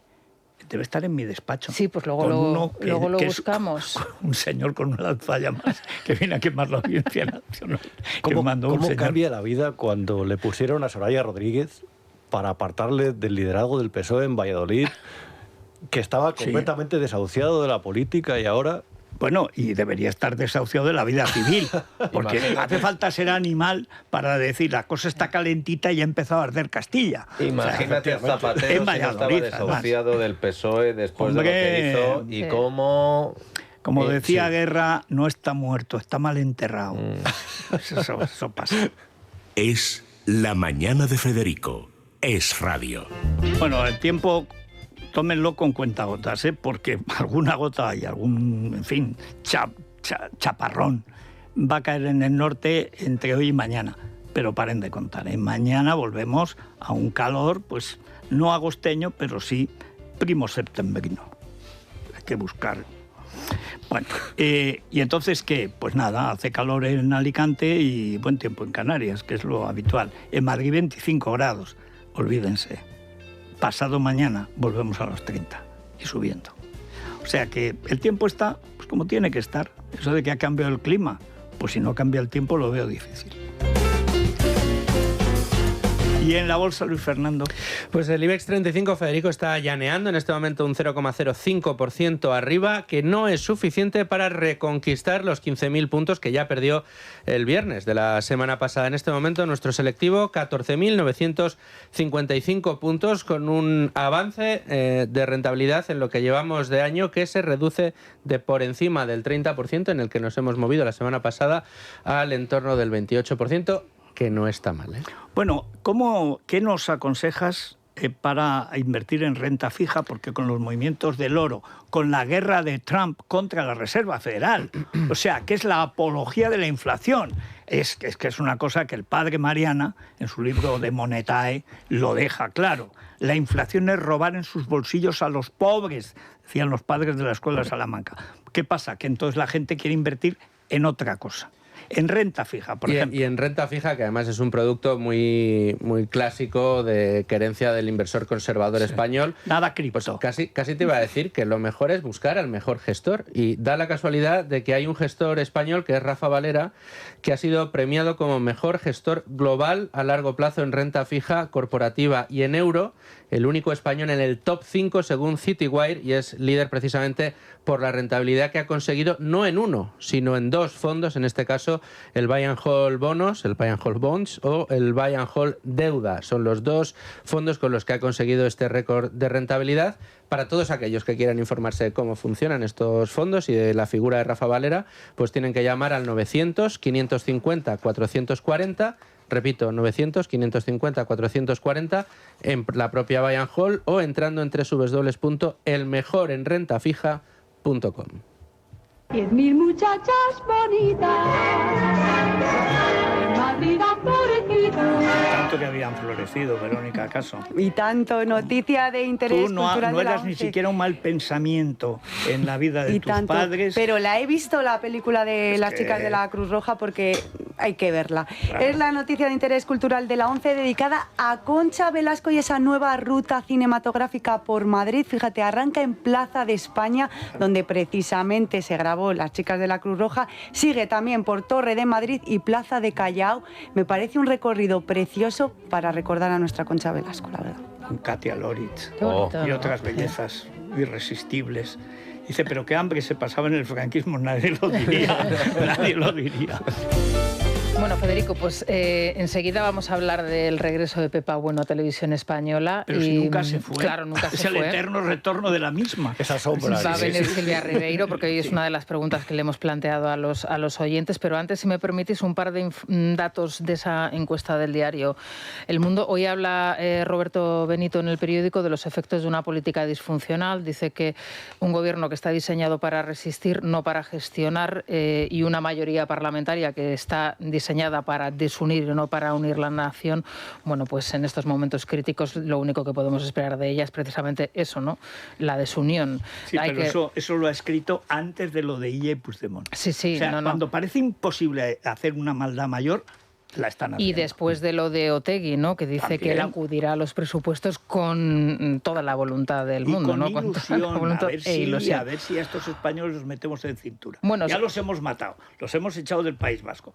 Debe estar en mi despacho. Sí, pues luego Con lo, uno luego lo que es buscamos. un señor con una lanzallamas que viene a quemar la Audiencia Nacional. ¿Cómo, mandó un cómo señor. cambia la vida cuando le pusieron a Soraya Rodríguez para apartarle del liderazgo del PSOE en Valladolid, que estaba Sí. completamente desahuciado de la política y ahora... Bueno, y debería estar desahuciado de la vida civil, porque Imagínate. hace falta ser animal para decir la cosa está calentita y ya ha empezado a arder Castilla. Imagínate a en Zapatero si no estaba Valladolid, desahuciado del PSOE después de lo que hizo y Sí. cómo... Como decía sí. Guerra, no está muerto, está mal enterrado. Eso pasa. Es La mañana de Federico. Es radio. Bueno, el tiempo, tómenlo con cuentagotas, porque alguna gota y algún, en fin, chaparrón va a caer en el norte entre hoy y mañana. Pero paren de contar, mañana volvemos a un calor, pues no agosteño, pero sí primo septembrino. Hay que buscar. Bueno, ¿y entonces qué? Pues nada, hace calor en Alicante y buen tiempo en Canarias, que es lo habitual. En Madrid 25 grados, olvídense. Pasado mañana volvemos a los 30 y subiendo. O sea que el tiempo está pues como tiene que estar. Eso de que ha cambiado el clima, pues si no cambia el tiempo lo veo difícil. Y en la bolsa, Luis Fernando. Pues el IBEX 35, Federico, está llaneando en este momento un 0,05% arriba, que no es suficiente para reconquistar los 15.000 puntos que ya perdió el viernes de la semana pasada. En este momento nuestro selectivo 14.955 puntos, con un avance de rentabilidad en lo que llevamos de año que se reduce de por encima del 30% en el que nos hemos movido la semana pasada al entorno del 28%. Que no está mal, ¿eh? Bueno, ¿qué nos aconsejas para invertir en renta fija? Porque con los movimientos del oro, con la guerra de Trump contra la Reserva Federal, o sea, que es la apología de la inflación, es que es una cosa que el padre Mariana, en su libro de Monetae, lo deja claro. La inflación es robar en sus bolsillos a los pobres, decían los padres de la Escuela de Salamanca. ¿Qué pasa? Que entonces la gente quiere invertir en otra cosa. En renta fija, por ejemplo. Y en renta fija, que además es un producto muy, muy clásico de querencia del inversor conservador español. Nada cripto. Pues casi te iba a decir que lo mejor es buscar al mejor gestor. Y da la casualidad de que hay un gestor español, que es Rafa Valera, que ha sido premiado como mejor gestor global a largo plazo en renta fija, corporativa y en euro. El único español en el top 5 según Citywire, y es líder precisamente por la rentabilidad que ha conseguido no en uno, sino en dos fondos, en este caso el Buy and Hold Bonos, el Buy and Hold Bonds o el Buy and Hold Deuda. Son los dos fondos con los que ha conseguido este récord de rentabilidad. Para todos aquellos que quieran informarse de cómo funcionan estos fondos y de la figura de Rafa Valera, pues tienen que llamar al 900-550-440, repito, 900-550-440 en la propia Buy and Hold o entrando en www.elmejorenrentafija.com. 10.000 muchachas bonitas, en Madrid han florecido. Tanto que habían florecido, Verónica, ¿acaso? Y tanto, noticia de interés Tú no cultural de la eras ni 11. siquiera un mal pensamiento en la vida de Y tus tanto, padres. pero la he visto, la película de Es las que- chicas de la Cruz Roja, porque hay que verla. Claro. Es la noticia de interés cultural de la 11 dedicada a Concha Velasco y esa nueva ruta cinematográfica por Madrid. Fíjate, arranca en Plaza de España, donde precisamente se grabó Las chicas de la Cruz Roja. Sigue también por Torre de Madrid y Plaza de Callao. Me parece un recorrido precioso para recordar a nuestra Concha Velasco, la verdad. Con Katia Loritz Qué bonito, y ¿no? otras bellezas irresistibles. Dice, pero qué hambre se pasaba en el franquismo, nadie lo diría, nadie lo diría. Bueno, Federico, pues enseguida vamos a hablar del regreso de Pepa Bueno a Televisión Española. Pero si nunca se fue. Claro, nunca es se el fue. eterno retorno de la misma. Esa sombra. Va a sí, venir sí. Silvia Ribeiro, porque hoy es una de las preguntas que le hemos planteado a los oyentes. Pero antes, si me permitís, un par de datos de esa encuesta del diario El Mundo. Hoy habla Roberto Benito en El Periódico de los efectos de una política disfuncional. Dice que un gobierno que está diseñado para resistir, no para gestionar, y una mayoría parlamentaria que está diseñada diseñada para desunir y no para unir la nación, bueno, pues en estos momentos críticos lo único que podemos esperar de ella es precisamente eso, ¿no? La desunión. Sí, pero eso lo ha escrito antes de lo de Illa y Puigdemont. Sí, o sea, cuando parece imposible hacer una maldad mayor, la están haciendo. Y después de lo de Otegi, ¿no? Que dice también que él acudirá a los presupuestos con toda la voluntad del mundo, con ¿no? Ilusión, con voluntad a ver si a estos españoles los metemos en cintura. Bueno, ya los hemos matado, los hemos echado del País Vasco.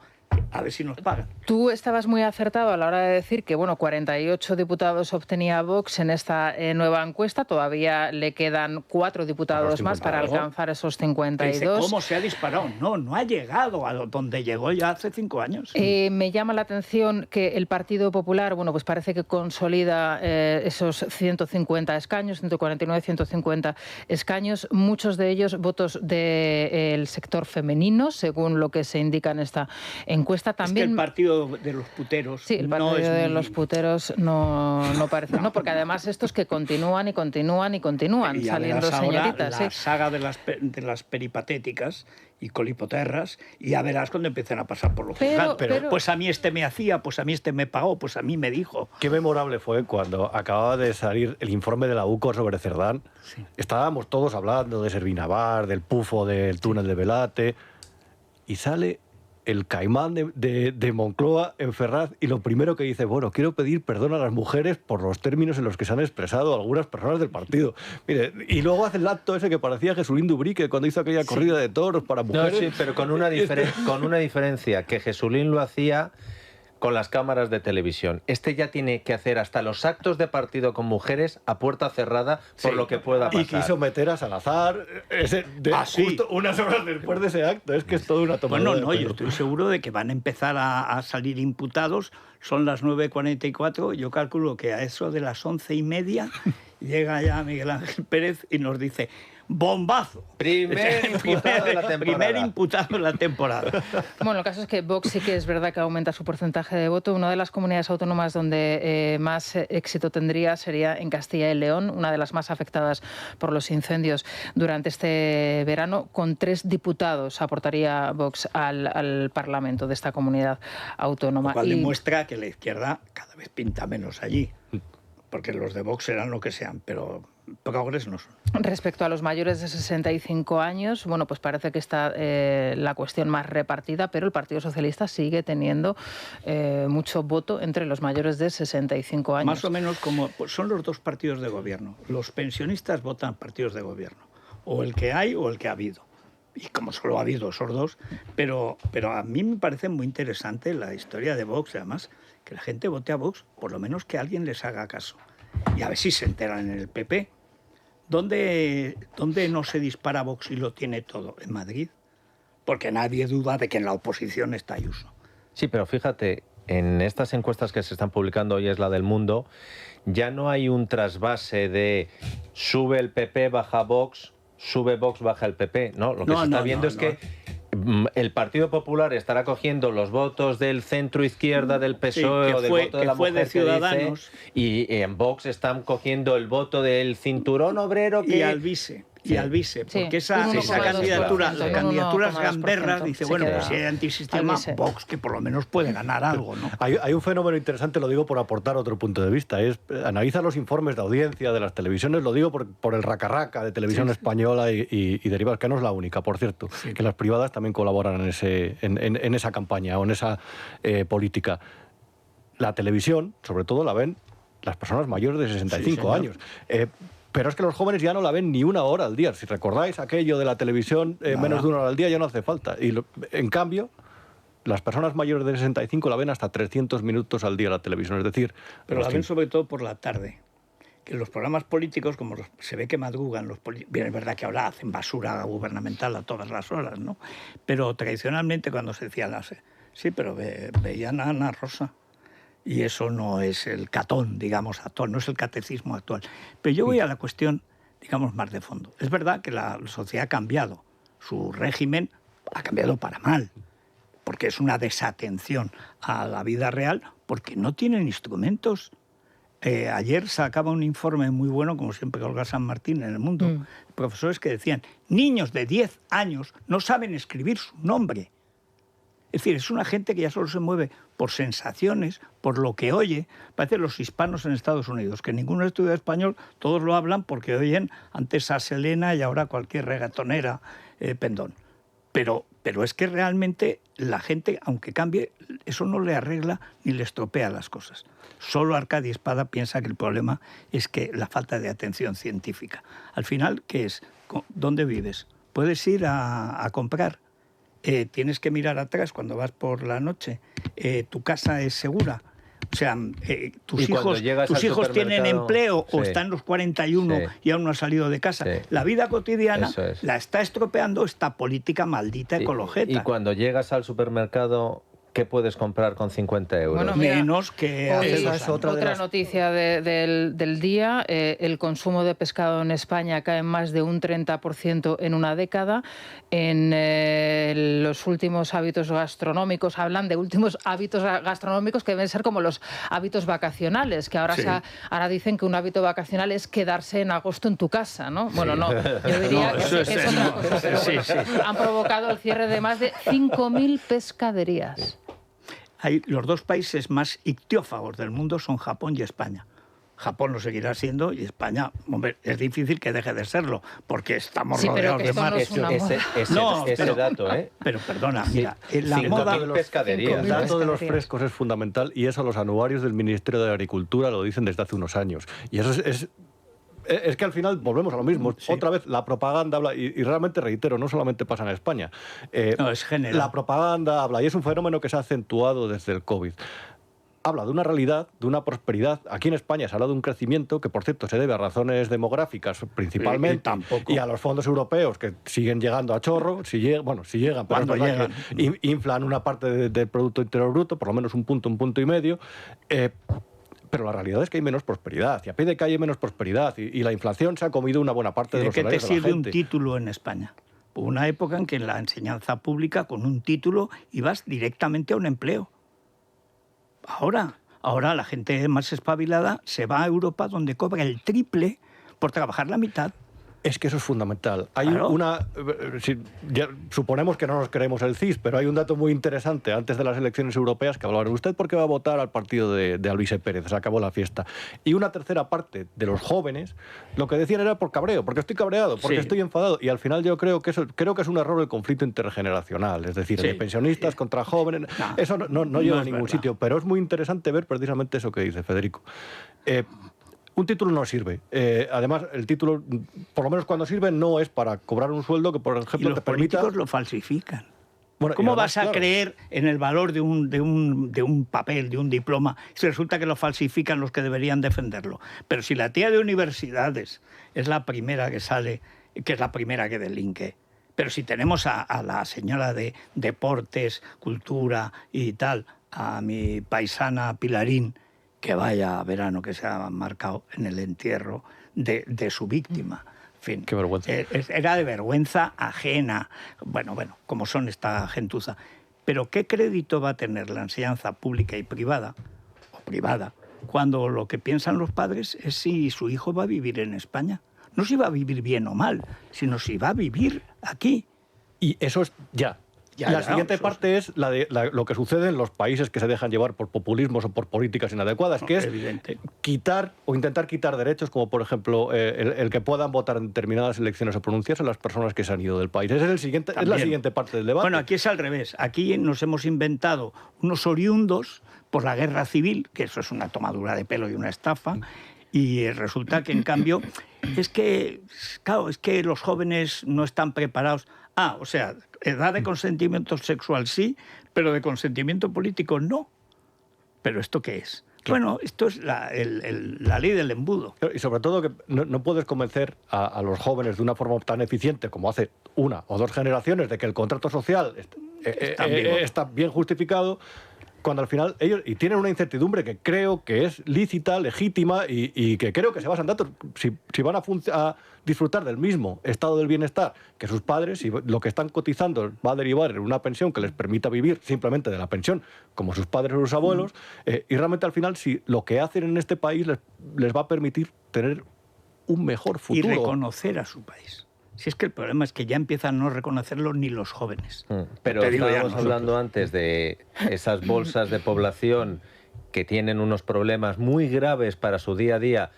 A ver si nos pagan. Tú estabas muy acertado a la hora de decir que, bueno, 48 diputados obtenía Vox en esta nueva encuesta. Todavía le quedan 4 diputados más para alcanzar esos 52. ¿Cómo se ha disparado? No ha llegado a donde llegó ya hace 5 años. Me llama la atención que el Partido Popular, bueno, pues parece que consolida esos 150 escaños, 149, 150 escaños, muchos de ellos votos del sector femenino, según lo que se indica en esta encuesta. También, es que el partido de los puteros. Sí, el partido de los puteros no parece, no, porque además estos que continúan y saliendo señoritas. La saga de las peripatéticas y colipoterras, y ya verás cuando empiecen a pasar por los juzgados. Pero pues a mí este me hacía, pues a mí este me pagó, pues a mí me dijo. Qué memorable fue cuando acababa de salir el informe de la UCO sobre Cerdán. Sí. Estábamos todos hablando de Servinavar, del pufo del túnel de Velate, y sale el caimán de Moncloa en Ferraz, y lo primero que dice, bueno, quiero pedir perdón a las mujeres por los términos en los que se han expresado algunas personas del partido. Mire, y luego hace el acto ese que parecía Jesulín Dubrique cuando hizo aquella corrida de toros para mujeres. No, sí, pero con una diferencia, que Jesulín lo hacía con las cámaras de televisión. Este ya tiene que hacer hasta los actos de partido con mujeres a puerta cerrada por lo que pueda pasar. Y quiso meter a Salazar justo unas horas después de ese acto. Es que es todo una tomadura de pelo. Yo estoy seguro de que van a empezar a salir imputados. Son las 9:44. Yo calculo que a eso de las 11:30 llega ya Miguel Ángel Pérez y nos dice: ¡bombazo! Primer imputado de la temporada. Bueno, el caso es que Vox sí que es verdad que aumenta su porcentaje de voto. Una de las comunidades autónomas donde más éxito tendría sería en Castilla y León, una de las más afectadas por los incendios durante este verano. Con 3 diputados aportaría Vox al Parlamento de esta comunidad autónoma. Lo cual demuestra que la izquierda cada vez pinta menos allí. Porque los de Vox serán lo que sean, pero progres no son. Respecto a los mayores de 65 años, bueno, pues parece que está la cuestión más repartida, pero el Partido Socialista sigue teniendo mucho voto entre los mayores de 65 años. Más o menos como son los 2 partidos de gobierno. Los pensionistas votan partidos de gobierno, o el que hay o el que ha habido. Y como solo ha habido esos 2, pero a mí me parece muy interesante la historia de Vox, además, que la gente vote a Vox, por lo menos que alguien les haga caso. Y a ver si se enteran en el PP. ¿Dónde no se dispara Vox y lo tiene todo? En Madrid. Porque nadie duda de que en la oposición está Ayuso. Sí, pero fíjate, en estas encuestas que se están publicando hoy, es la del Mundo, ya no hay un trasvase de sube el PP, baja Vox, sube Vox, baja el PP. No, lo que se está viendo es que el Partido Popular estará cogiendo los votos del centro-izquierda, del PSOE o del voto de la mujer de Ciudadanos, y en Vox están cogiendo el voto del cinturón obrero y Alvise. Y Alvise, porque esa candidatura, las candidaturas gamberras, dice, bueno, pues si hay antisistema, Vox, que por lo menos puede ganar algo, ¿no? Hay un fenómeno interesante, lo digo por aportar otro punto de vista, analiza los informes de audiencia de las televisiones, lo digo por el raca-raca de Televisión Española y derivados, que no es la única, por cierto, que las privadas también colaboran en esa campaña o en esa política. La televisión, sobre todo, la ven las personas mayores de 65 años. Pero es que los jóvenes ya no la ven ni 1 hora al día. Si recordáis aquello de la televisión, menos de 1 hora al día ya no hace falta. En cambio, las personas mayores de 65 la ven hasta 300 minutos al día la televisión. Es decir... Pero la ven sobre todo por la tarde. Que los programas políticos, como se ve que madrugan, bien, es verdad que ahora hacen basura gubernamental a todas las horas, ¿no? Pero tradicionalmente cuando se decía sí, pero veían a Ana Rosa. Y eso no es el catón, digamos, actual, no es el catecismo actual. Pero yo voy a la cuestión, digamos, más de fondo. Es verdad que la sociedad ha cambiado, su régimen ha cambiado para mal, porque es una desatención a la vida real, porque no tienen instrumentos. Ayer sacaba un informe muy bueno, como siempre, Olga San Martín en El Mundo, profesores que decían, niños de 10 años no saben escribir su nombre. Es decir, es una gente que ya solo se mueve por sensaciones, por lo que oye. Parece los hispanos en Estados Unidos, que ninguno estudia español, todos lo hablan porque oyen antes a Selena y ahora cualquier regatonera, pendón. Pero es que realmente la gente, aunque cambie, eso no le arregla ni le estropea las cosas. Solo Arcadio Espada piensa que el problema es que la falta de atención científica. Al final, ¿qué es? ¿Dónde vives? ¿Puedes ir a comprar? Tienes que mirar atrás cuando vas por la noche. ¿Tu casa es segura? O sea, tus hijos tienen empleo o están los 41 y aún no han salido de casa. La vida cotidiana la está estropeando esta política maldita ecologeta. Y cuando llegas al supermercado, ¿qué puedes comprar con 50 euros? Bueno, mira, menos que esa es otra noticia del día. El consumo de pescado en España cae en más de un 30% en una década. En los últimos hábitos gastronómicos, hablan de últimos hábitos gastronómicos que deben ser como los hábitos vacacionales, que ahora, ahora dicen que un hábito vacacional es quedarse en agosto en tu casa, ¿no? Bueno, no, yo diría que es otra cosa, pero bueno, han provocado el cierre de más de 5.000 pescaderías. Los dos países más ictiófagos del mundo son Japón y España. Japón lo seguirá siendo y España, hombre, es difícil que deje de serlo, porque estamos rodeados de mar. Ese dato, Pero perdona, mira, la moda... El dato de los frescos es fundamental y eso los anuarios del Ministerio de Agricultura lo dicen desde hace unos años. Y eso es que al final volvemos a lo mismo. Otra vez, la propaganda habla, y realmente reitero, no solamente pasa en España. No, es general. La propaganda habla, y es un fenómeno que se ha acentuado desde el COVID. Habla de una realidad, de una prosperidad. Aquí en España se habla de un crecimiento que, por cierto, se debe a razones demográficas principalmente y a los fondos europeos que siguen llegando a chorro, si llegan, cuando llegan, inflan una parte del Producto Interior Bruto, por lo menos un punto y medio. Pero la realidad es que hay menos prosperidad, y a pie de calle hay menos prosperidad, y la inflación se ha comido una buena parte de los salarios de la gente. ¿De qué te sirve un título en España? Hubo una época en que en la enseñanza pública, con un título, ibas directamente a un empleo. Ahora la gente más espabilada se va a Europa, donde cobra el triple por trabajar la mitad. Es que eso es fundamental. Hay suponemos que no nos creemos el CIS, pero hay un dato muy interesante antes de las elecciones europeas que hablaban. ¿Usted por qué va a votar al partido de Alvise Pérez? Se acabó la fiesta. Y una tercera parte de los jóvenes lo que decían era por cabreo, porque estoy cabreado, porque estoy enfadado. Y al final yo creo que es un error el conflicto intergeneracional. Es decir, de pensionistas contra jóvenes. Eso no lleva a ningún sitio. Pero es muy interesante ver precisamente eso que dice Federico. Un título no sirve. Además, el título, por lo menos cuando sirve, no es para cobrar un sueldo que, por ejemplo, te permita... Los políticos lo falsifican. Bueno, ¿cómo vas a creer en el valor de un papel, de un diploma, si resulta que lo falsifican los que deberían defenderlo? Pero si la tía de universidades es la primera que sale, que es la primera que delinque, pero si tenemos a la señora de deportes, cultura y tal, a mi paisana Pilarín, que vaya verano que se ha marcado en el entierro de su víctima. En fin, qué vergüenza. Era de vergüenza ajena. Bueno, como son esta gentuza. Pero ¿qué crédito va a tener la enseñanza pública y privada, cuando lo que piensan los padres es si su hijo va a vivir en España? No si va a vivir bien o mal, sino si va a vivir aquí. Y eso es ya. La siguiente parte es lo que sucede en los países que se dejan llevar por populismos o por políticas inadecuadas, que es quitar o intentar quitar derechos, como por ejemplo el que puedan votar en determinadas elecciones o pronunciarse las personas que se han ido del país. Es la siguiente parte del debate. Bueno, aquí es al revés. Aquí nos hemos inventado unos oriundos por la guerra civil, que eso es una tomadura de pelo y una estafa, y resulta que, en cambio, es que los jóvenes no están preparados. O sea, edad de consentimiento sexual sí, pero de consentimiento político no. ¿Pero esto qué es? Claro. Bueno, esto es la ley del embudo. Y sobre todo que no puedes convencer a los jóvenes de una forma tan eficiente como hace una o dos generaciones de que el contrato social está bien justificado, cuando al final ellos tienen una incertidumbre que creo que es lícita, legítima y que creo que se basa en datos. Si van a disfrutar del mismo estado del bienestar que sus padres, si lo que están cotizando va a derivar en una pensión que les permita vivir simplemente de la pensión, como sus padres o sus abuelos, y realmente al final si lo que hacen en este país les va a permitir tener un mejor futuro. Y reconocer a su país. Si es que el problema es que ya empiezan a no reconocerlo ni los jóvenes. Pero estábamos hablando antes de esas bolsas de población que tienen unos problemas muy graves para su día a día,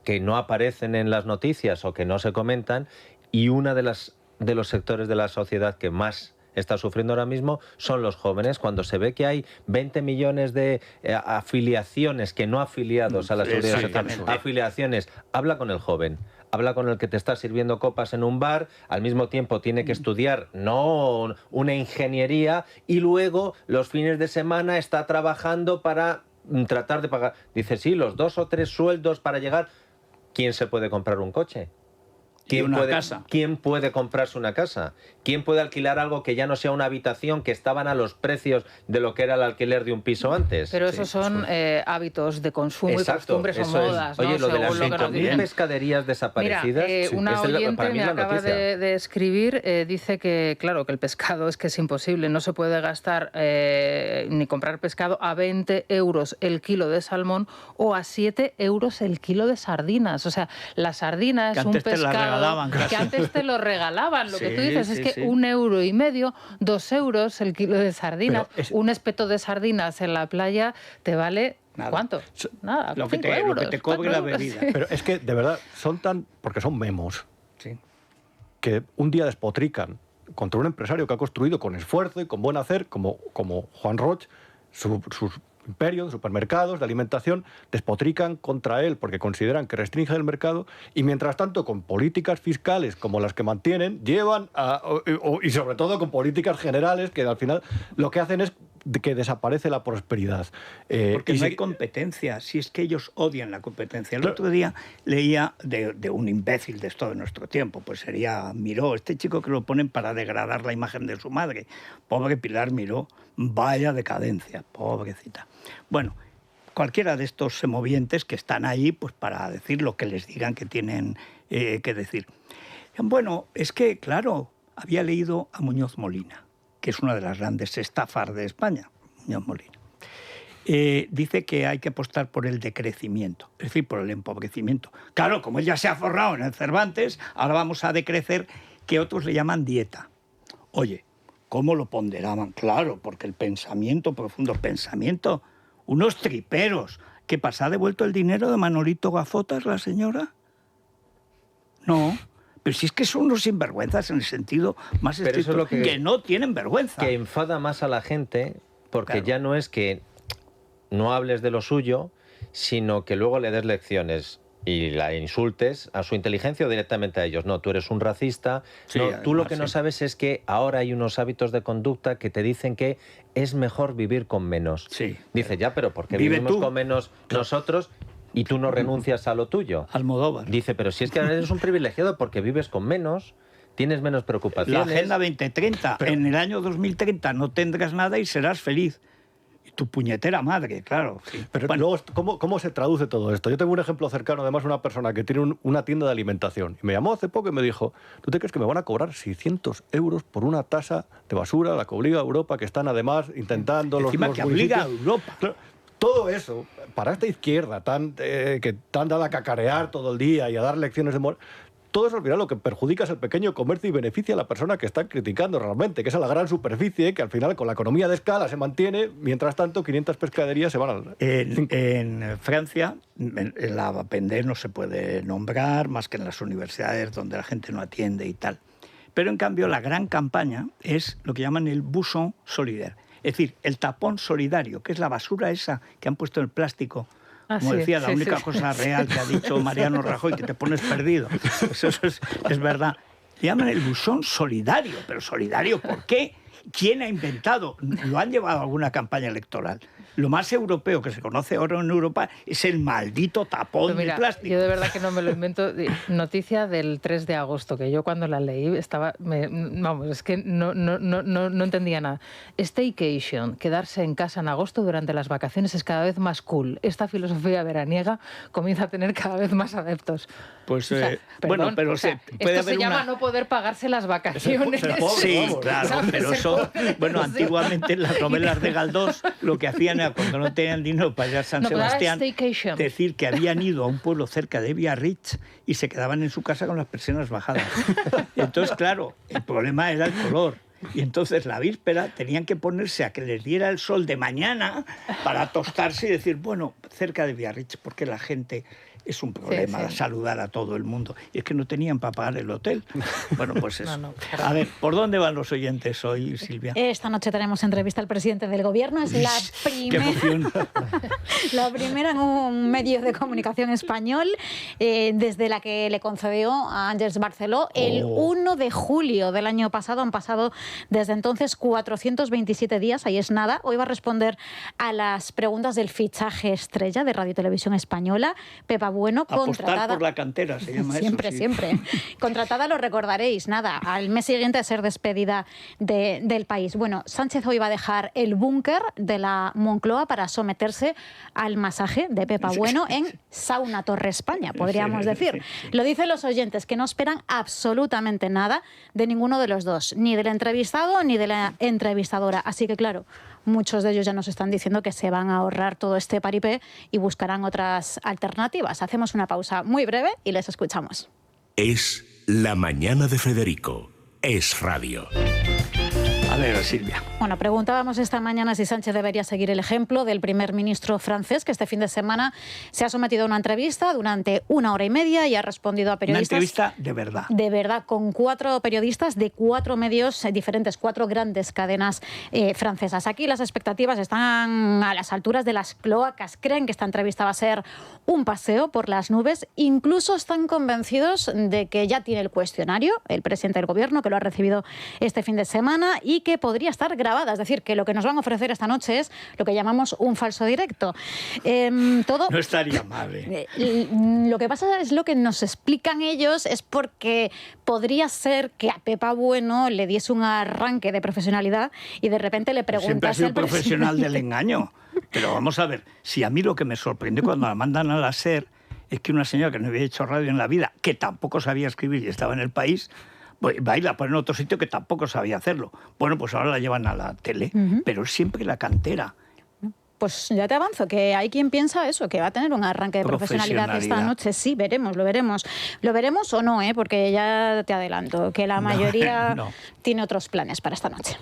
que no aparecen en las noticias o que no se comentan, y una de los sectores de la sociedad que más está sufriendo ahora mismo son los jóvenes. Cuando se ve que hay 20 millones de afiliaciones que no afiliados a la seguridad social, afiliaciones, habla con el joven. Habla con el que te está sirviendo copas en un bar, al mismo tiempo tiene que estudiar no una ingeniería y luego los fines de semana está trabajando para tratar de pagar. Dice, sí, los 2 o 3 sueldos para llegar. ¿Quién se puede comprar un coche? ¿Quién puede comprarse una casa? ¿Quién puede alquilar algo que ya no sea una habitación, que estaban a los precios de lo que era el alquiler de un piso antes? Pero esos son hábitos de consumo y costumbres o modas, ¿no? Oye, lo de las 5.000 pescaderías desaparecidas... Mira, una oyente me acaba de escribir, dice que, claro, que el pescado es que es imposible, no se puede gastar ni comprar pescado a 20 euros el kilo de salmón o a 7 euros el kilo de sardinas. O sea, la sardina es un pescado que antes te lo regalaban. Lo que tú dices es que 1,5 €, 2 euros el kilo de sardinas. Un espeto de sardinas en la playa te vale... Nada. ¿Cuánto? Nada, lo que te cobre la bebida. Pero es que, de verdad, porque son memos, que un día despotrican contra un empresario que ha construido con esfuerzo y con buen hacer, como Juan Roch, sus imperios de supermercados, de alimentación, despotrican contra él porque consideran que restringe el mercado, y mientras tanto con políticas fiscales como las que mantienen, llevan y sobre todo con políticas generales que al final lo que hacen es que desaparece la prosperidad. Porque no hay competencia, si es que ellos odian la competencia. El otro día leía de un imbécil de esto de nuestro tiempo, pues sería Miró, este chico que lo ponen para degradar la imagen de su madre. Pobre Pilar Miró, vaya decadencia, pobrecita. Bueno, cualquiera de estos semovientes que están ahí pues para decir lo que les digan que tienen que decir. Bueno, es que, claro, había leído a Muñoz Molina, que es una de las grandes estafas de España, Muñoz Molina. Dice que hay que apostar por el decrecimiento, es decir, por el empobrecimiento. Claro, como él ya se ha forrado en el Cervantes, ahora vamos a decrecer, que otros le llaman dieta. Oye, ¿cómo lo ponderaban? Claro, porque el pensamiento profundo, unos triperos. ¿Qué pasa? ¿Ha devuelto el dinero de Manolito Gafotas la señora? No. Pero si es que son unos sinvergüenzas en el sentido más estricto, que no tienen vergüenza. Que enfada más a la gente, porque ya no es que no hables de lo suyo, sino que luego le des lecciones y la insultes a su inteligencia o directamente a ellos. No, tú eres un racista. Sí, no, tú lo que no sabes es que ahora hay unos hábitos de conducta que te dicen que es mejor vivir con menos. Sí. Dice, ya, pero ¿por qué vivimos con menos nosotros y tú no renuncias a lo tuyo? Almodóvar. Dice, pero si es que eres un privilegiado porque vives con menos, tienes menos preocupaciones. La Agenda 2030. En el año 2030 no tendrás nada y serás feliz. Y tu puñetera madre, claro. Sí. Pero luego, ¿cómo se traduce todo esto? Yo tengo un ejemplo cercano, además, una persona que tiene una tienda de alimentación. Y me llamó hace poco y me dijo, ¿tú te crees que me van a cobrar 600 euros por una tasa de basura, la que obliga a Europa, que están además intentando encima los que obliga a Europa? Claro, todo eso, para esta izquierda que tan dada a cacarear todo el día y a dar lecciones de moral, todo eso al final lo que perjudica es el pequeño comercio y beneficia a la persona que están criticando realmente, que es a la gran superficie, que al final con la economía de escala se mantiene, mientras tanto 500 pescaderías se van al... En Francia, en la Vendée no se puede nombrar más que en las universidades donde la gente no atiende y tal. Pero en cambio la gran campaña es lo que llaman el bouchon solidaire, es decir, el tapón solidario, que es la basura esa que han puesto en el plástico. Como decía, la única cosa real que ha dicho Mariano Rajoy, que te pones perdido. Pues eso es verdad. Le llaman el buzón solidario. ¿Pero solidario por qué? ¿Quién ha inventado? ¿Lo han llevado a alguna campaña electoral? Lo más europeo que se conoce ahora en Europa es el maldito tapón de plástico. Yo de verdad que no me lo invento. Noticia del 3 de agosto, que yo cuando la leí estaba... vamos, es que no entendía nada. Staycation, quedarse en casa en agosto durante las vacaciones, es cada vez más cool. Esta filosofía veraniega comienza a tener cada vez más adeptos. Pues, o sea, bueno, pero o sea, puede esto se llama no poder pagarse las vacaciones. Sí, claro, pero eso Bueno, antiguamente en las novelas de Galdós lo que hacían era, cuando no tenían dinero para ir a San Sebastián, decir que habían ido a un pueblo cerca de Biarritz y se quedaban en su casa con las persianas bajadas. Entonces, claro, el problema era el color. Y entonces la víspera tenían que ponerse a que les diera el sol de mañana para tostarse y decir, bueno, cerca de Biarritz, porque la gente... Es un problema saludar a todo el mundo. Y es que no tenían para pagar el hotel. Bueno, pues eso. A ver, ¿por dónde van los oyentes hoy, Silvia? Esta noche tenemos entrevista al presidente del gobierno. Es la primera. ¡Qué emoción! La primera en un medio de comunicación español, desde la que le concedió a Àngels Barceló el 1 de julio del año pasado. Han pasado desde entonces 427 días. Ahí es nada. Hoy va a responder a las preguntas del fichaje estrella de Radio y Televisión Española. Pepa Bueno, contratada... Apostar por la cantera, se llama siempre, eso. Siempre. Contratada, lo recordaréis, nada, al mes siguiente de ser despedida del país. Bueno, Sánchez hoy va a dejar el búnker de la Moncloa para someterse al masaje de Pepa Bueno en Sauna Torre España, podríamos decir. Lo dicen los oyentes, que no esperan absolutamente nada de ninguno de los dos, ni del entrevistado ni de la entrevistadora. Así que, claro, muchos de ellos ya nos están diciendo que se van a ahorrar todo este paripé y buscarán otras alternativas. Hacemos una pausa muy breve y les escuchamos. Es La Mañana de Federico. Es radio. A ver, Silvia. Bueno, preguntábamos esta mañana si Sánchez debería seguir el ejemplo del primer ministro francés, que este fin de semana se ha sometido a una entrevista durante 1 hora y media y ha respondido a periodistas. Una entrevista de verdad. De verdad, con 4 periodistas de 4 medios diferentes, 4 grandes cadenas francesas. Aquí las expectativas están a las alturas de las cloacas. Creen que esta entrevista va a ser un paseo por las nubes. Incluso están convencidos de que ya tiene el cuestionario, el presidente del gobierno, que lo ha recibido este fin de semana y que podría estar grabada. Es decir, que lo que nos van a ofrecer esta noche es lo que llamamos un falso directo. Todo... No estaría mal. Lo que pasa es lo que nos explican ellos es porque podría ser que a Pepa Bueno le diese un arranque de profesionalidad y de repente le preguntase... Siempre ha sido profesional del engaño. Pero vamos a ver, si a mí lo que me sorprende cuando la mandan a la SER es que una señora que no había hecho radio en la vida, que tampoco sabía escribir y estaba en el país... va y la ponen en otro sitio que tampoco sabía hacerlo. Bueno, pues ahora la llevan a la tele, pero siempre la cantera. Pues ya te avanzo, que hay quien piensa eso, que va a tener un arranque de profesionalidad esta noche. Sí, veremos, lo veremos. Lo veremos o no, porque ya te adelanto, que la mayoría tiene otros planes para esta noche.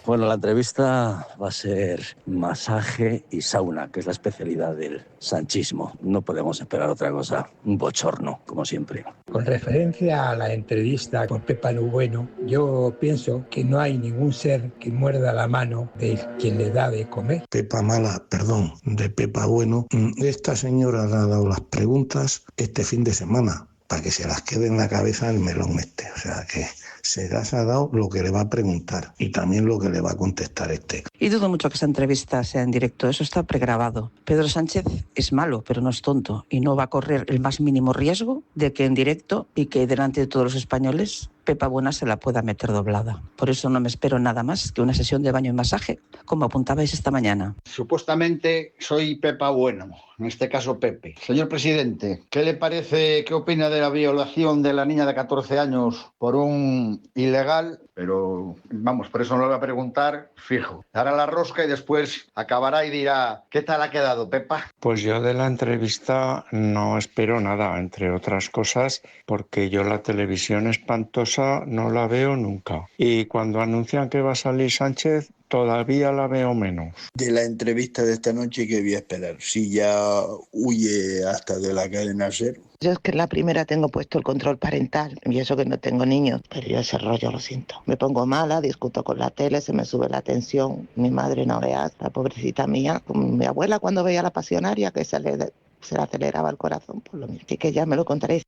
Bueno, la entrevista va a ser masaje y sauna, que es la especialidad del sanchismo. No podemos esperar otra cosa, un bochorno, como siempre. Con referencia a la entrevista con Pepa Bueno, yo pienso que no hay ningún ser que muerda la mano de quien le da de comer. Pepa Mala, perdón, de Pepa Bueno. Esta señora le ha dado las preguntas este fin de semana para que se las quede en la cabeza el melón este. O sea que se las ha dado lo que le va a preguntar y también lo que le va a contestar este. Y dudo mucho que esta entrevista sea en directo, eso está pregrabado. Pedro Sánchez es malo, pero no es tonto y no va a correr el más mínimo riesgo de que en directo y que delante de todos los españoles Pepa Buena se la pueda meter doblada. Por eso no me espero nada más que una sesión de baño y masaje, como apuntabais esta mañana. Supuestamente soy Pepa Bueno, en este caso Pepe. Señor presidente, ¿qué le parece, qué opina de la violación de la niña de 14 años por un ilegal? Pero, vamos, por eso no le voy a preguntar, fijo. Hará la rosca y después acabará y dirá, ¿qué tal ha quedado, Pepa? Pues yo de la entrevista no espero nada, entre otras cosas, porque yo la televisión espantosa no la veo nunca. Y cuando anuncian que va a salir Sánchez, todavía la veo menos. De la entrevista de esta noche, ¿qué voy a esperar? Si ya huye hasta de la cadena SER. Yo es que en la primera tengo puesto el control parental y eso que no tengo niños, pero yo ese rollo lo siento. Me pongo mala, discuto con la tele, se me sube la tensión, mi madre no veas, la pobrecita mía, como mi abuela cuando veía la pasionaria que se le aceleraba el corazón, por lo mismo. Así que ya me lo contaréis.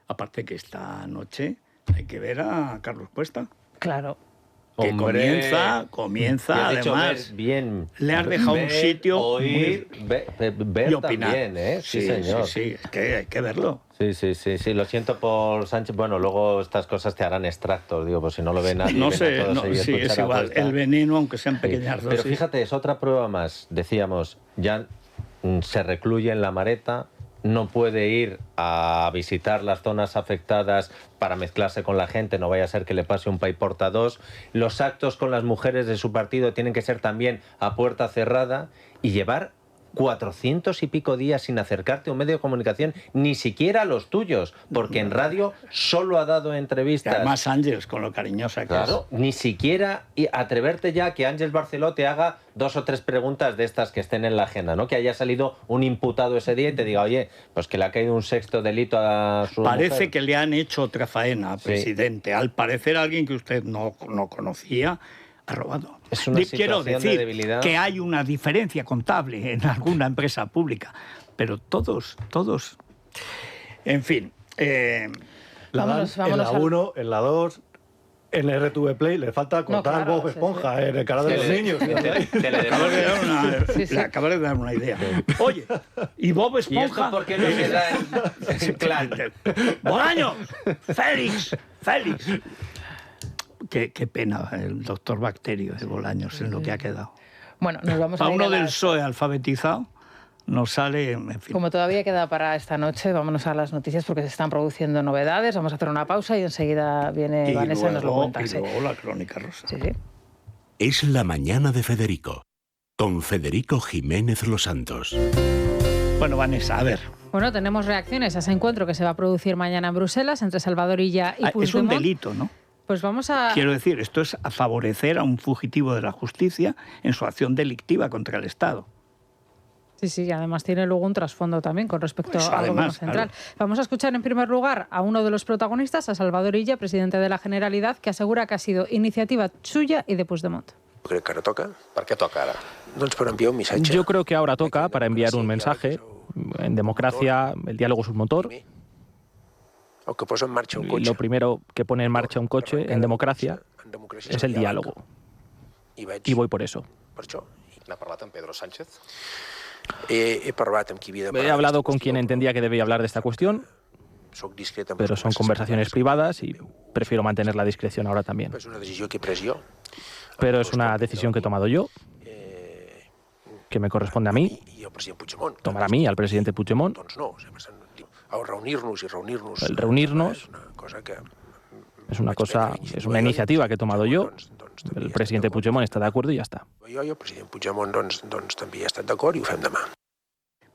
Aparte que esta noche hay que ver a Carlos Cuesta. Claro. Que comienza además. Bien. Le has dejado un sitio oír, ver y opinar. También, ¿eh? Sí, señor. Sí, es que hay que verlo. Sí, lo siento por Sánchez. Bueno, luego estas cosas te harán extractos, digo, pues si no lo ve nadie. No sé, sí, es igual. El veneno, aunque sean pequeñas dosis. Pero fíjate, es otra prueba más. Decíamos, ya se recluye en la Mareta no puede ir a visitar las zonas afectadas para mezclarse con la gente, no vaya a ser que le pase un paiporta 2. Los actos con las mujeres de su partido tienen que ser también a puerta cerrada, y llevar 400 y pico días sin acercarte a un medio de comunicación, ni siquiera a los tuyos, porque en radio solo ha dado entrevistas. Y además Ángeles, con lo cariñosa que es. Ni siquiera atreverte ya que Ángeles Barceló te haga 2 o 3 preguntas de estas que estén en la agenda, ¿no? Que haya salido un imputado ese día y te diga, oye, pues que le ha caído un 6º delito a su Parece mujer. que le han hecho otra faena, presidente. Al parecer alguien que usted no conocía ha robado. Es una Quiero situación decir de debilidad. que hay una diferencia contable en alguna empresa pública, pero todos... En fin. Vámonos en la 1, en la 2... En RTV Play le falta contar Bob Esponja en el canal de los niños. Le acabas de dar una idea. Oye, y Bob Esponja... ¿Y esto por qué no se da en plan? ¡Bolaños! ¡Félix! Qué pena el doctor Bacterio de Bolaños en lo que ha quedado. Bueno, nos vamos a ir uno del PSOE alfabetizado nos sale, en fin. Como todavía queda para esta noche, vámonos a las noticias porque se están produciendo novedades. Vamos a hacer una pausa y enseguida viene Vanessa y nos lo cuenta. Y luego la crónica rosa. Sí. Es la mañana de Federico, con Federico Jiménez Los Santos. Bueno, Vanessa, a ver. Bueno, tenemos reacciones a ese encuentro que se va a producir mañana en Bruselas entre Salvador Illa y Puigdemont. Es un delito, ¿no? Pues vamos a... Quiero decir, esto es a favorecer a un fugitivo de la justicia en su acción delictiva contra el Estado. Sí, además tiene luego un trasfondo también con respecto al Gobierno Central. Claro. Vamos a escuchar en primer lugar a uno de los protagonistas, a Salvador Illa, presidente de la Generalitat, que asegura que ha sido iniciativa suya y de Puigdemont. Creo que ahora toca. ¿Por qué toca ahora? Enviar un mensaje. Yo creo que ahora toca para enviar un mensaje. En democracia el diálogo es un motor. O que posa en marcha un coche. Lo primero que pone en marcha un coche en democracia es el diálogo. Y voy por eso. Per això, n'ha parlat amb Pedro Sánchez. He parlat amb qui havia de parlar. He hablado con quien entendía que debía hablar de esta cuestión, pero son conversaciones privadas y prefiero mantener la discreción ahora también. És una decisió que he pres jo. Pero es una decisión que he tomado yo, que me corresponde a mí, I el president Puigdemont. tomar a mí, al presidente Puigdemont. Doncs no, reunir-nos i reunir-nos. El reunirnos es una iniciativa que he tomado yo. El presidente Puigdemont está de acuerdo y ya está. Jo i el president Puigdemont doncs també he estat d'acord i ho fem demà.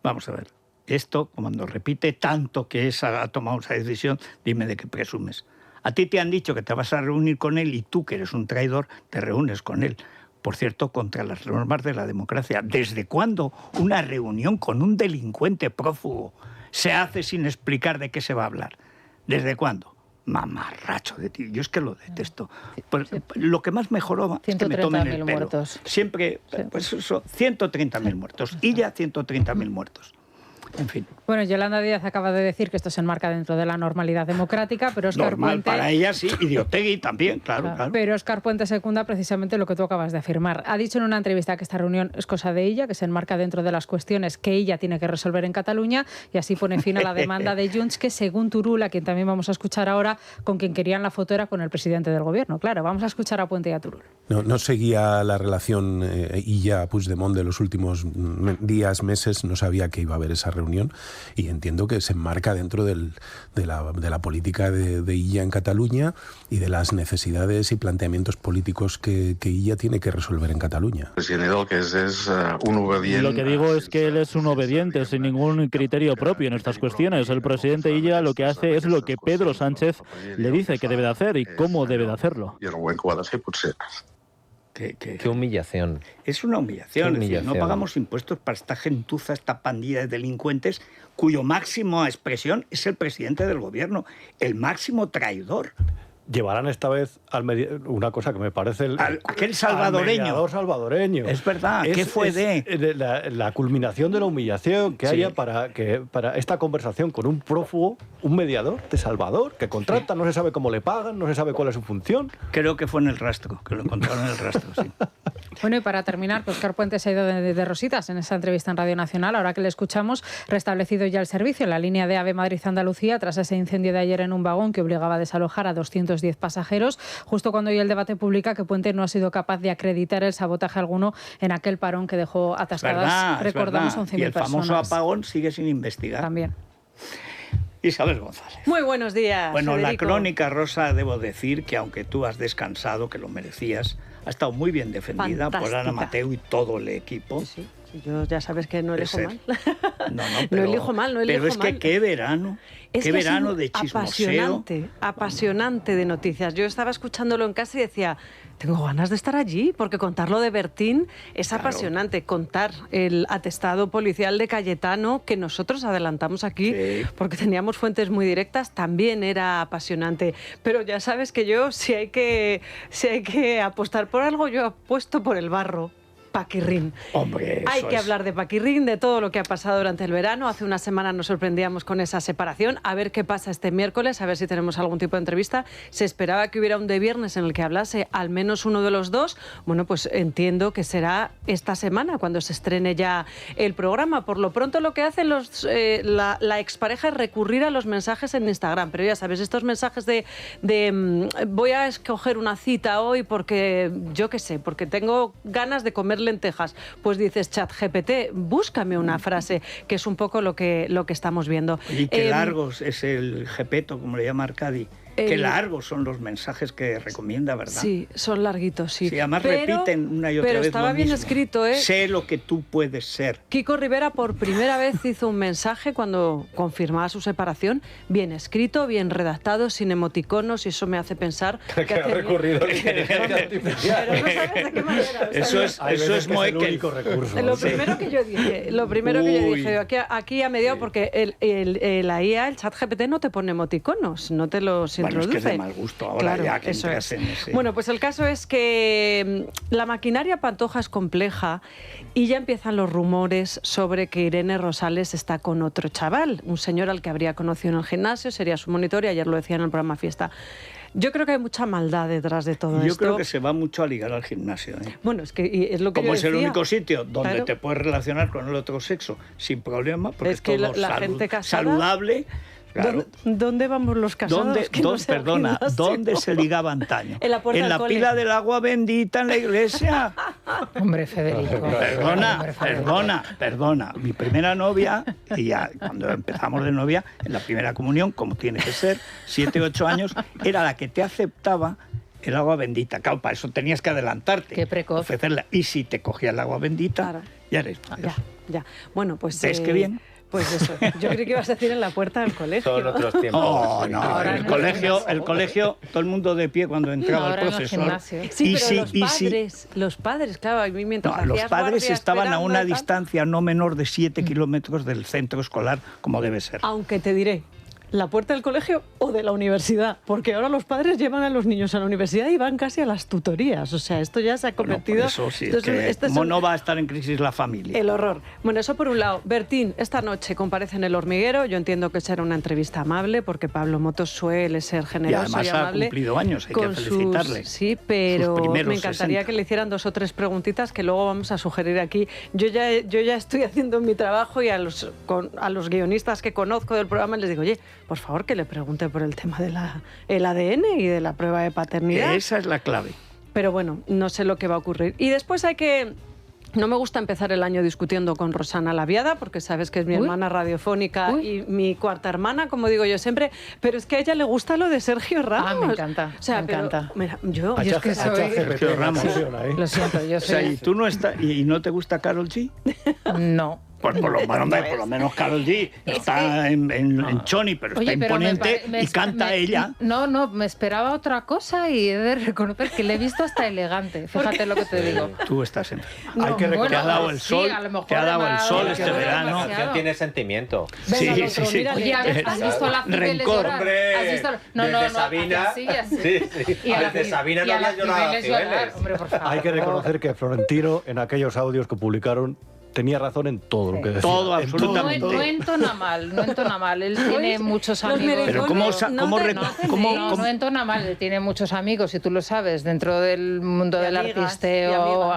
Vamos a ver. Esto, cuando repite tanto que ha tomado esa decisión, dime de qué presumes. A ti te han dicho que te vas a reunir con él y tú, que eres un traidor, te reúnes con él. Por cierto, contra las normas de la democracia. ¿Desde cuándo una reunión con un delincuente prófugo se hace sin explicar de qué se va a hablar? ¿Desde cuándo? Mamarracho de ti. Yo es que lo detesto. Pues, lo que más mejoró es que me tomen el pelo. Muertos. Siempre, pues eso, 130.000 muertos. Y ya 130.000 muertos. En fin. Bueno, Yolanda Díaz acaba de decir que esto se enmarca dentro de la normalidad democrática, pero Óscar Normal Puente... para ella sí, y de Otegi también, claro. Pero Óscar Puente secunda precisamente lo que tú acabas de afirmar. Ha dicho en una entrevista que esta reunión es cosa de ella, que se enmarca dentro de las cuestiones que ella tiene que resolver en Cataluña, y así pone fin a la demanda de Junts, que según Turull, a quien también vamos a escuchar ahora, con quien querían la foto era con el presidente del gobierno. Claro, vamos a escuchar a Puente y a Turull. No seguía la relación Illa-Puigdemont de los últimos días, meses, no sabía que iba a haber esa reunión, y entiendo que se enmarca dentro de la política de Illa en Cataluña y de las necesidades y planteamientos políticos que Illa tiene que resolver en Cataluña. Lo que es un obediente. Lo que digo es que él es un obediente, sin ningún criterio propio en estas cuestiones. El presidente Illa lo que hace es lo que Pedro Sánchez le dice que debe de hacer y cómo debe de hacerlo. Qué humillación. Es una humillación. Qué humillación. Es decir, no pagamos impuestos para esta gentuza, esta pandilla de delincuentes, cuyo máxima expresión es el presidente del gobierno, el máximo traidor. Llevarán esta vez una cosa que me parece aquel salvadoreño. Salvadoreño. Es verdad, ¿qué fue la culminación de la humillación que haya para esta conversación con un prófugo, un mediador de Salvador, que contrata, no se sabe cómo le pagan, no se sabe cuál es su función. Creo que fue en el rastro, que lo encontraron en el rastro, sí. Bueno, y para terminar, pues Óscar Puente se ha ido de rositas en esa entrevista en Radio Nacional. Ahora que le escuchamos, restablecido ya el servicio en la línea de AVE Madrid-Andalucía tras ese incendio de ayer en un vagón que obligaba a desalojar a 210 pasajeros, justo cuando hoy el debate publica que Puente no ha sido capaz de acreditar el sabotaje alguno en aquel parón que dejó atascadas, recordamos, 11.000 personas. Y el famoso apagón sigue sin investigar. También. Isabel González. Muy buenos días, Bueno, Federico. la crónica, Rosa, debo decir que aunque tú has descansado, que lo merecías, ha estado muy bien defendida por Ana Mateu y todo el equipo. Sí. Yo ya sabes que no elijo mal. No elijo mal. Pero es que qué verano, qué verano de chismoseo. Apasionante de noticias. Yo estaba escuchándolo en casa y decía, tengo ganas de estar allí, porque contarlo de Bertín es apasionante. Contar el atestado policial de Cayetano, que nosotros adelantamos aquí, porque teníamos fuentes muy directas, también era apasionante. Pero ya sabes que yo, si hay que apostar por algo, yo apuesto por el barro. Paquirrín. Hombre, hay que hablar de Paquirrín, de todo lo que ha pasado durante el verano. Hace una semana nos sorprendíamos con esa separación. A ver qué pasa este miércoles, a ver si tenemos algún tipo de entrevista. Se esperaba que hubiera un de viernes en el que hablase al menos uno de los dos. Bueno, pues entiendo que será esta semana cuando se estrene ya el programa. Por lo pronto lo que hacen la expareja es recurrir a los mensajes en Instagram. Pero ya sabes, estos mensajes de voy a escoger una cita hoy porque, yo qué sé, porque tengo ganas de comer lentejas, pues dices ChatGPT, búscame una frase, que es un poco lo que estamos viendo. Y qué largos es el Gepeto, como le llama Arcadi. Qué largos son los mensajes que recomienda, ¿verdad? Sí, son larguitos, sí. Sí, además repiten una y otra vez. Pero estaba lo bien mismo. escrito, ¿eh? Sé lo que tú puedes ser. Kiko Rivera por primera vez hizo un mensaje cuando confirmaba su separación, bien escrito, bien redactado, sin emoticonos, y eso me hace pensar que ha recurrido a la inteligencia artificial. Pero no sabes de qué manera. Eso es el único recurso. Lo primero que yo dije, aquí ha mediado, porque la IA, el ChatGPT, no te pone emoticonos, no te los introduce. Es que es de mal gusto ahora, claro, ya que entras en ese... Bueno, pues el caso es que la maquinaria Pantoja es compleja y ya empiezan los rumores sobre que Irene Rosales está con otro chaval, un señor al que habría conocido en el gimnasio, sería su monitor, y ayer lo decía en el programa Fiesta. Yo creo que hay mucha maldad detrás de todo esto. Yo creo que se va mucho a ligar al gimnasio. Bueno, es que es lo que como yo es el decía. único sitio donde Claro. te puedes relacionar con el otro sexo sin problema, porque Es que todo la gente casada, saludable. Claro. ¿Dónde vamos los casados? ¿Dónde se ligaba antaño? En la puerta ¿En del la cole? pila del agua bendita en la iglesia? Hombre, Federico. Perdona. Mi primera novia, y ya cuando empezamos de novia, en la primera comunión, como tiene que ser, 7, 8 años, era la que te aceptaba el agua bendita. Claro, para eso tenías que adelantarte. Qué precoz. Ofrecerla. Y si te cogía el agua bendita, ya eres mayor. Ya. Bueno, pues... ¿Ves qué bien? Pues eso. Yo creí que ibas a decir en la puerta del colegio. Son otros tiempos. Oh, no, el colegio, todo el mundo de pie cuando entraba el profesor. Sí, pero los padres, claro, a mí mientras los hacías padres guardia estaban a esperando una y tal, distancia no menor de 7 kilómetros del centro escolar, como debe ser. Aunque te diré, la puerta del colegio o de la universidad, porque ahora los padres llevan a los niños a la universidad y van casi a las tutorías. O sea, esto ya se ha convertido... Bueno, por eso sí, ¿cómo no va a estar en crisis la familia? El horror. Bueno, eso por un lado. Bertín, esta noche comparece en El Hormiguero. Yo entiendo que será una entrevista amable, porque Pablo Motos suele ser generoso y amable. Ha cumplido años, hay que felicitarle. Sí, pero me encantaría que le hicieran 2 o 3 preguntitas que luego vamos a sugerir aquí. Yo ya estoy haciendo mi trabajo, y a los guionistas que conozco del programa les digo, oye, por favor, que le pregunte por el tema del ADN y de la prueba de paternidad. Esa es la clave. Pero bueno, no sé lo que va a ocurrir. Y después no me gusta empezar el año discutiendo con Rosana Laviada, porque sabes que es mi hermana radiofónica y mi cuarta hermana, como digo yo siempre, pero es que a ella le gusta lo de Sergio Ramos. Ah, me encanta, o sea, me encanta. Mira, yo es que soy... Sergio Ramos. Lo siento, yo soy... O sea, ¿y tú no estás y no te gusta Karol G? No. Pues por lo menos Karol G está en Choni, pero está imponente y canta ella. No, me esperaba otra cosa y he de reconocer que le he visto hasta elegante. Fíjate lo que te digo. Tú estás en... Hay que recordar, te ha dado el sol, te ha dado el sol este verano. La canción tiene sentimiento. Sí. Oye, ¿has visto la Rencor. ¿Has visto? Desde Sabina. Así. Y desde Sabina no le has llorado a Cibeles. Hay que reconocer que Florentino, en aquellos audios que publicaron, tenía razón en todo lo que decía. Todo, absolutamente. No entona mal. Él tiene muchos amigos. Pero no entona mal, él tiene muchos amigos, y tú lo sabes, dentro del mundo del artisteo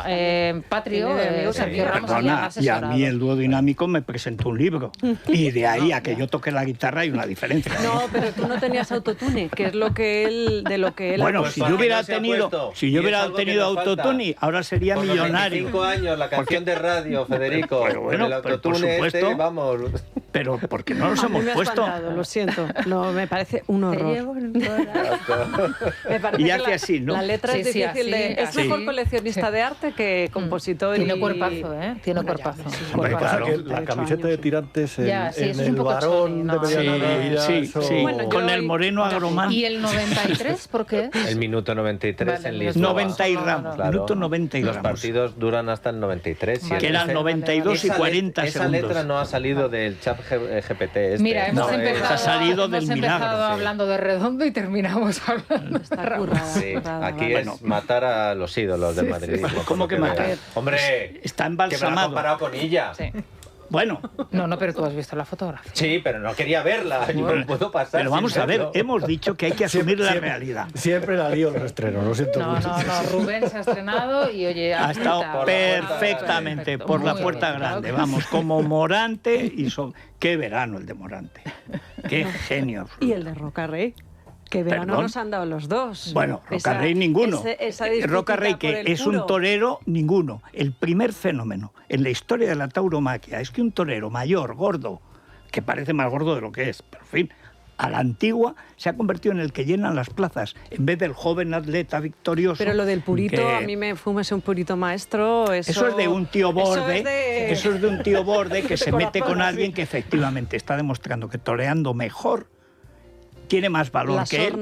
patrio. Sergio Ramos y a mí el dúo dinámico me presentó un libro. Y de ahí a que yo toque la guitarra hay una diferencia. No, pero tú no tenías autotune, que es lo que él... Bueno, si yo hubiera tenido autotune, ahora sería millonario. 25 años, la canción de radio, Federico. Bueno, el autotune, por supuesto, vamos. Pero ¿por qué no nos hemos puesto? Lo siento, no, me parece un horror. Me parece y hace así, ¿no? La letra es difícil es mejor coleccionista de arte que compositor. Tiene cuerpazo, ¿eh? Tiene cuerpazo. Claro, la camiseta de tirantes en el varón de mediana. Sí, con el moreno agromán. ¿Y el 93 por qué? El minuto 93 en Lisboa. 90 y ramos. Minuto 90 y ramos. Los partidos duran hasta el 93. Que eran 92 y 40 segundos. Esa letra no ha salido del chat GPT. Mira, hemos empezado hablando de Redondo y terminamos hablando de currada. Sí, aquí es matar a los ídolos del madridismo. ¿Cómo que matar? Hombre, está embalsamado. Que me ha comparado con ella. Sí. Bueno. No, pero tú has visto la fotografía. Sí, pero no quería verla. Yo no puedo pasar. Pero vamos a ver, hemos dicho que hay que asumir la realidad. Siempre la lío los estrenos, lo siento mucho. No, Rubén se ha estrenado y oye... Ha estado perfectamente por la puerta grande, vamos, como Morante y... ¡Qué verano el de Morante! ¡Qué genio absoluto! Y el de Rocarrey. Que verano nos han dado los dos. Bueno, Rocarrey ninguno. Rocarrey, que es un torero, ninguno. El primer fenómeno en la historia de la tauromaquia es que un torero mayor, gordo, que parece más gordo de lo que es, pero en fin, a la antigua, se ha convertido en el que llenan las plazas, en vez del joven atleta victorioso. Pero lo del purito, a mí me fumes un purito maestro, eso es de un tío borde, eso es de un tío borde que se mete con alguien que efectivamente está demostrando que toreando mejor tiene más valor que él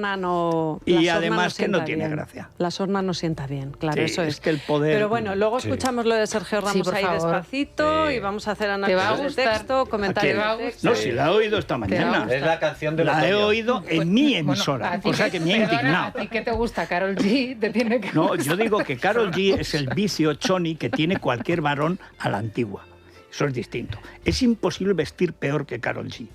y además que no tiene gracia. La sorna no sienta bien, claro, eso es. Que el poder... Pero bueno, luego escuchamos lo de Sergio Ramos ahí despacito y vamos a hacer análisis de texto, comentarios de texto. No, si la he oído esta mañana. Es la canción de la he oído en mi emisora, cosa que me ha indignado. ¿A ti qué te gusta? Karol G te tiene que... No, yo digo que Karol G es el vicio choni que tiene cualquier varón a la antigua. Eso es distinto. Es imposible vestir peor que Karol G.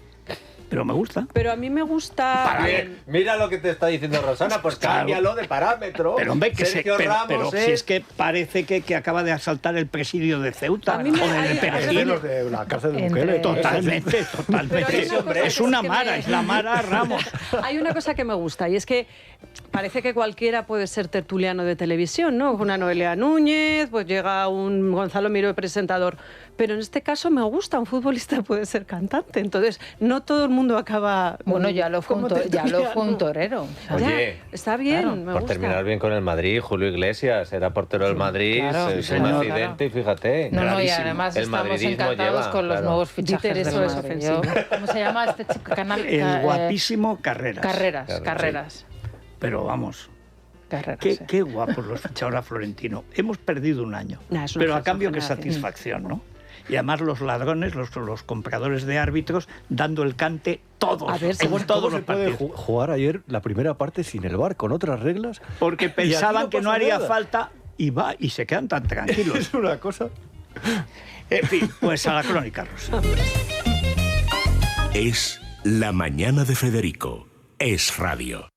Pero me gusta. Pero a mí me gusta... Mira lo que te está diciendo Rosana, pues cámbialo de parámetro. Pero hombre, pero si es que parece que acaba de asaltar el presidio de Ceuta o del Perejil. De la cárcel de Bukele. Totalmente. Es una Mara, es la Mara Ramos. Hay una cosa que me gusta y es que parece que cualquiera puede ser tertuliano de televisión, ¿no? Una Noelia Núñez, pues llega un Gonzalo Miró, presentador. Pero en este caso me gusta, un futbolista puede ser cantante. Entonces, no todo el mundo acaba... Bueno, ya lo fue un torero. Oye, está bien, claro, me por gusta. terminar bien con el Madrid, Julio Iglesias era portero del Madrid, es un accidente y fíjate. No, y además estamos encantados con los nuevos fichajes del Madrid. ¿Cómo se llama este canal? El guapísimo Carreras. Carreras. Pero vamos... Carreras, qué guapos los ficha ahora Florentino. Hemos perdido un año, pero a cambio qué satisfacción, ¿no? Y además los ladrones, los compradores de árbitros, dando el cante todos. A ver, ¿cómo se puede jugar ayer la primera parte sin el VAR, con otras reglas? Porque pensaban que no haría falta y va y se quedan tan tranquilos. Es una cosa... En fin, pues a la crónica rosa. Es La Mañana de Federico. Es radio.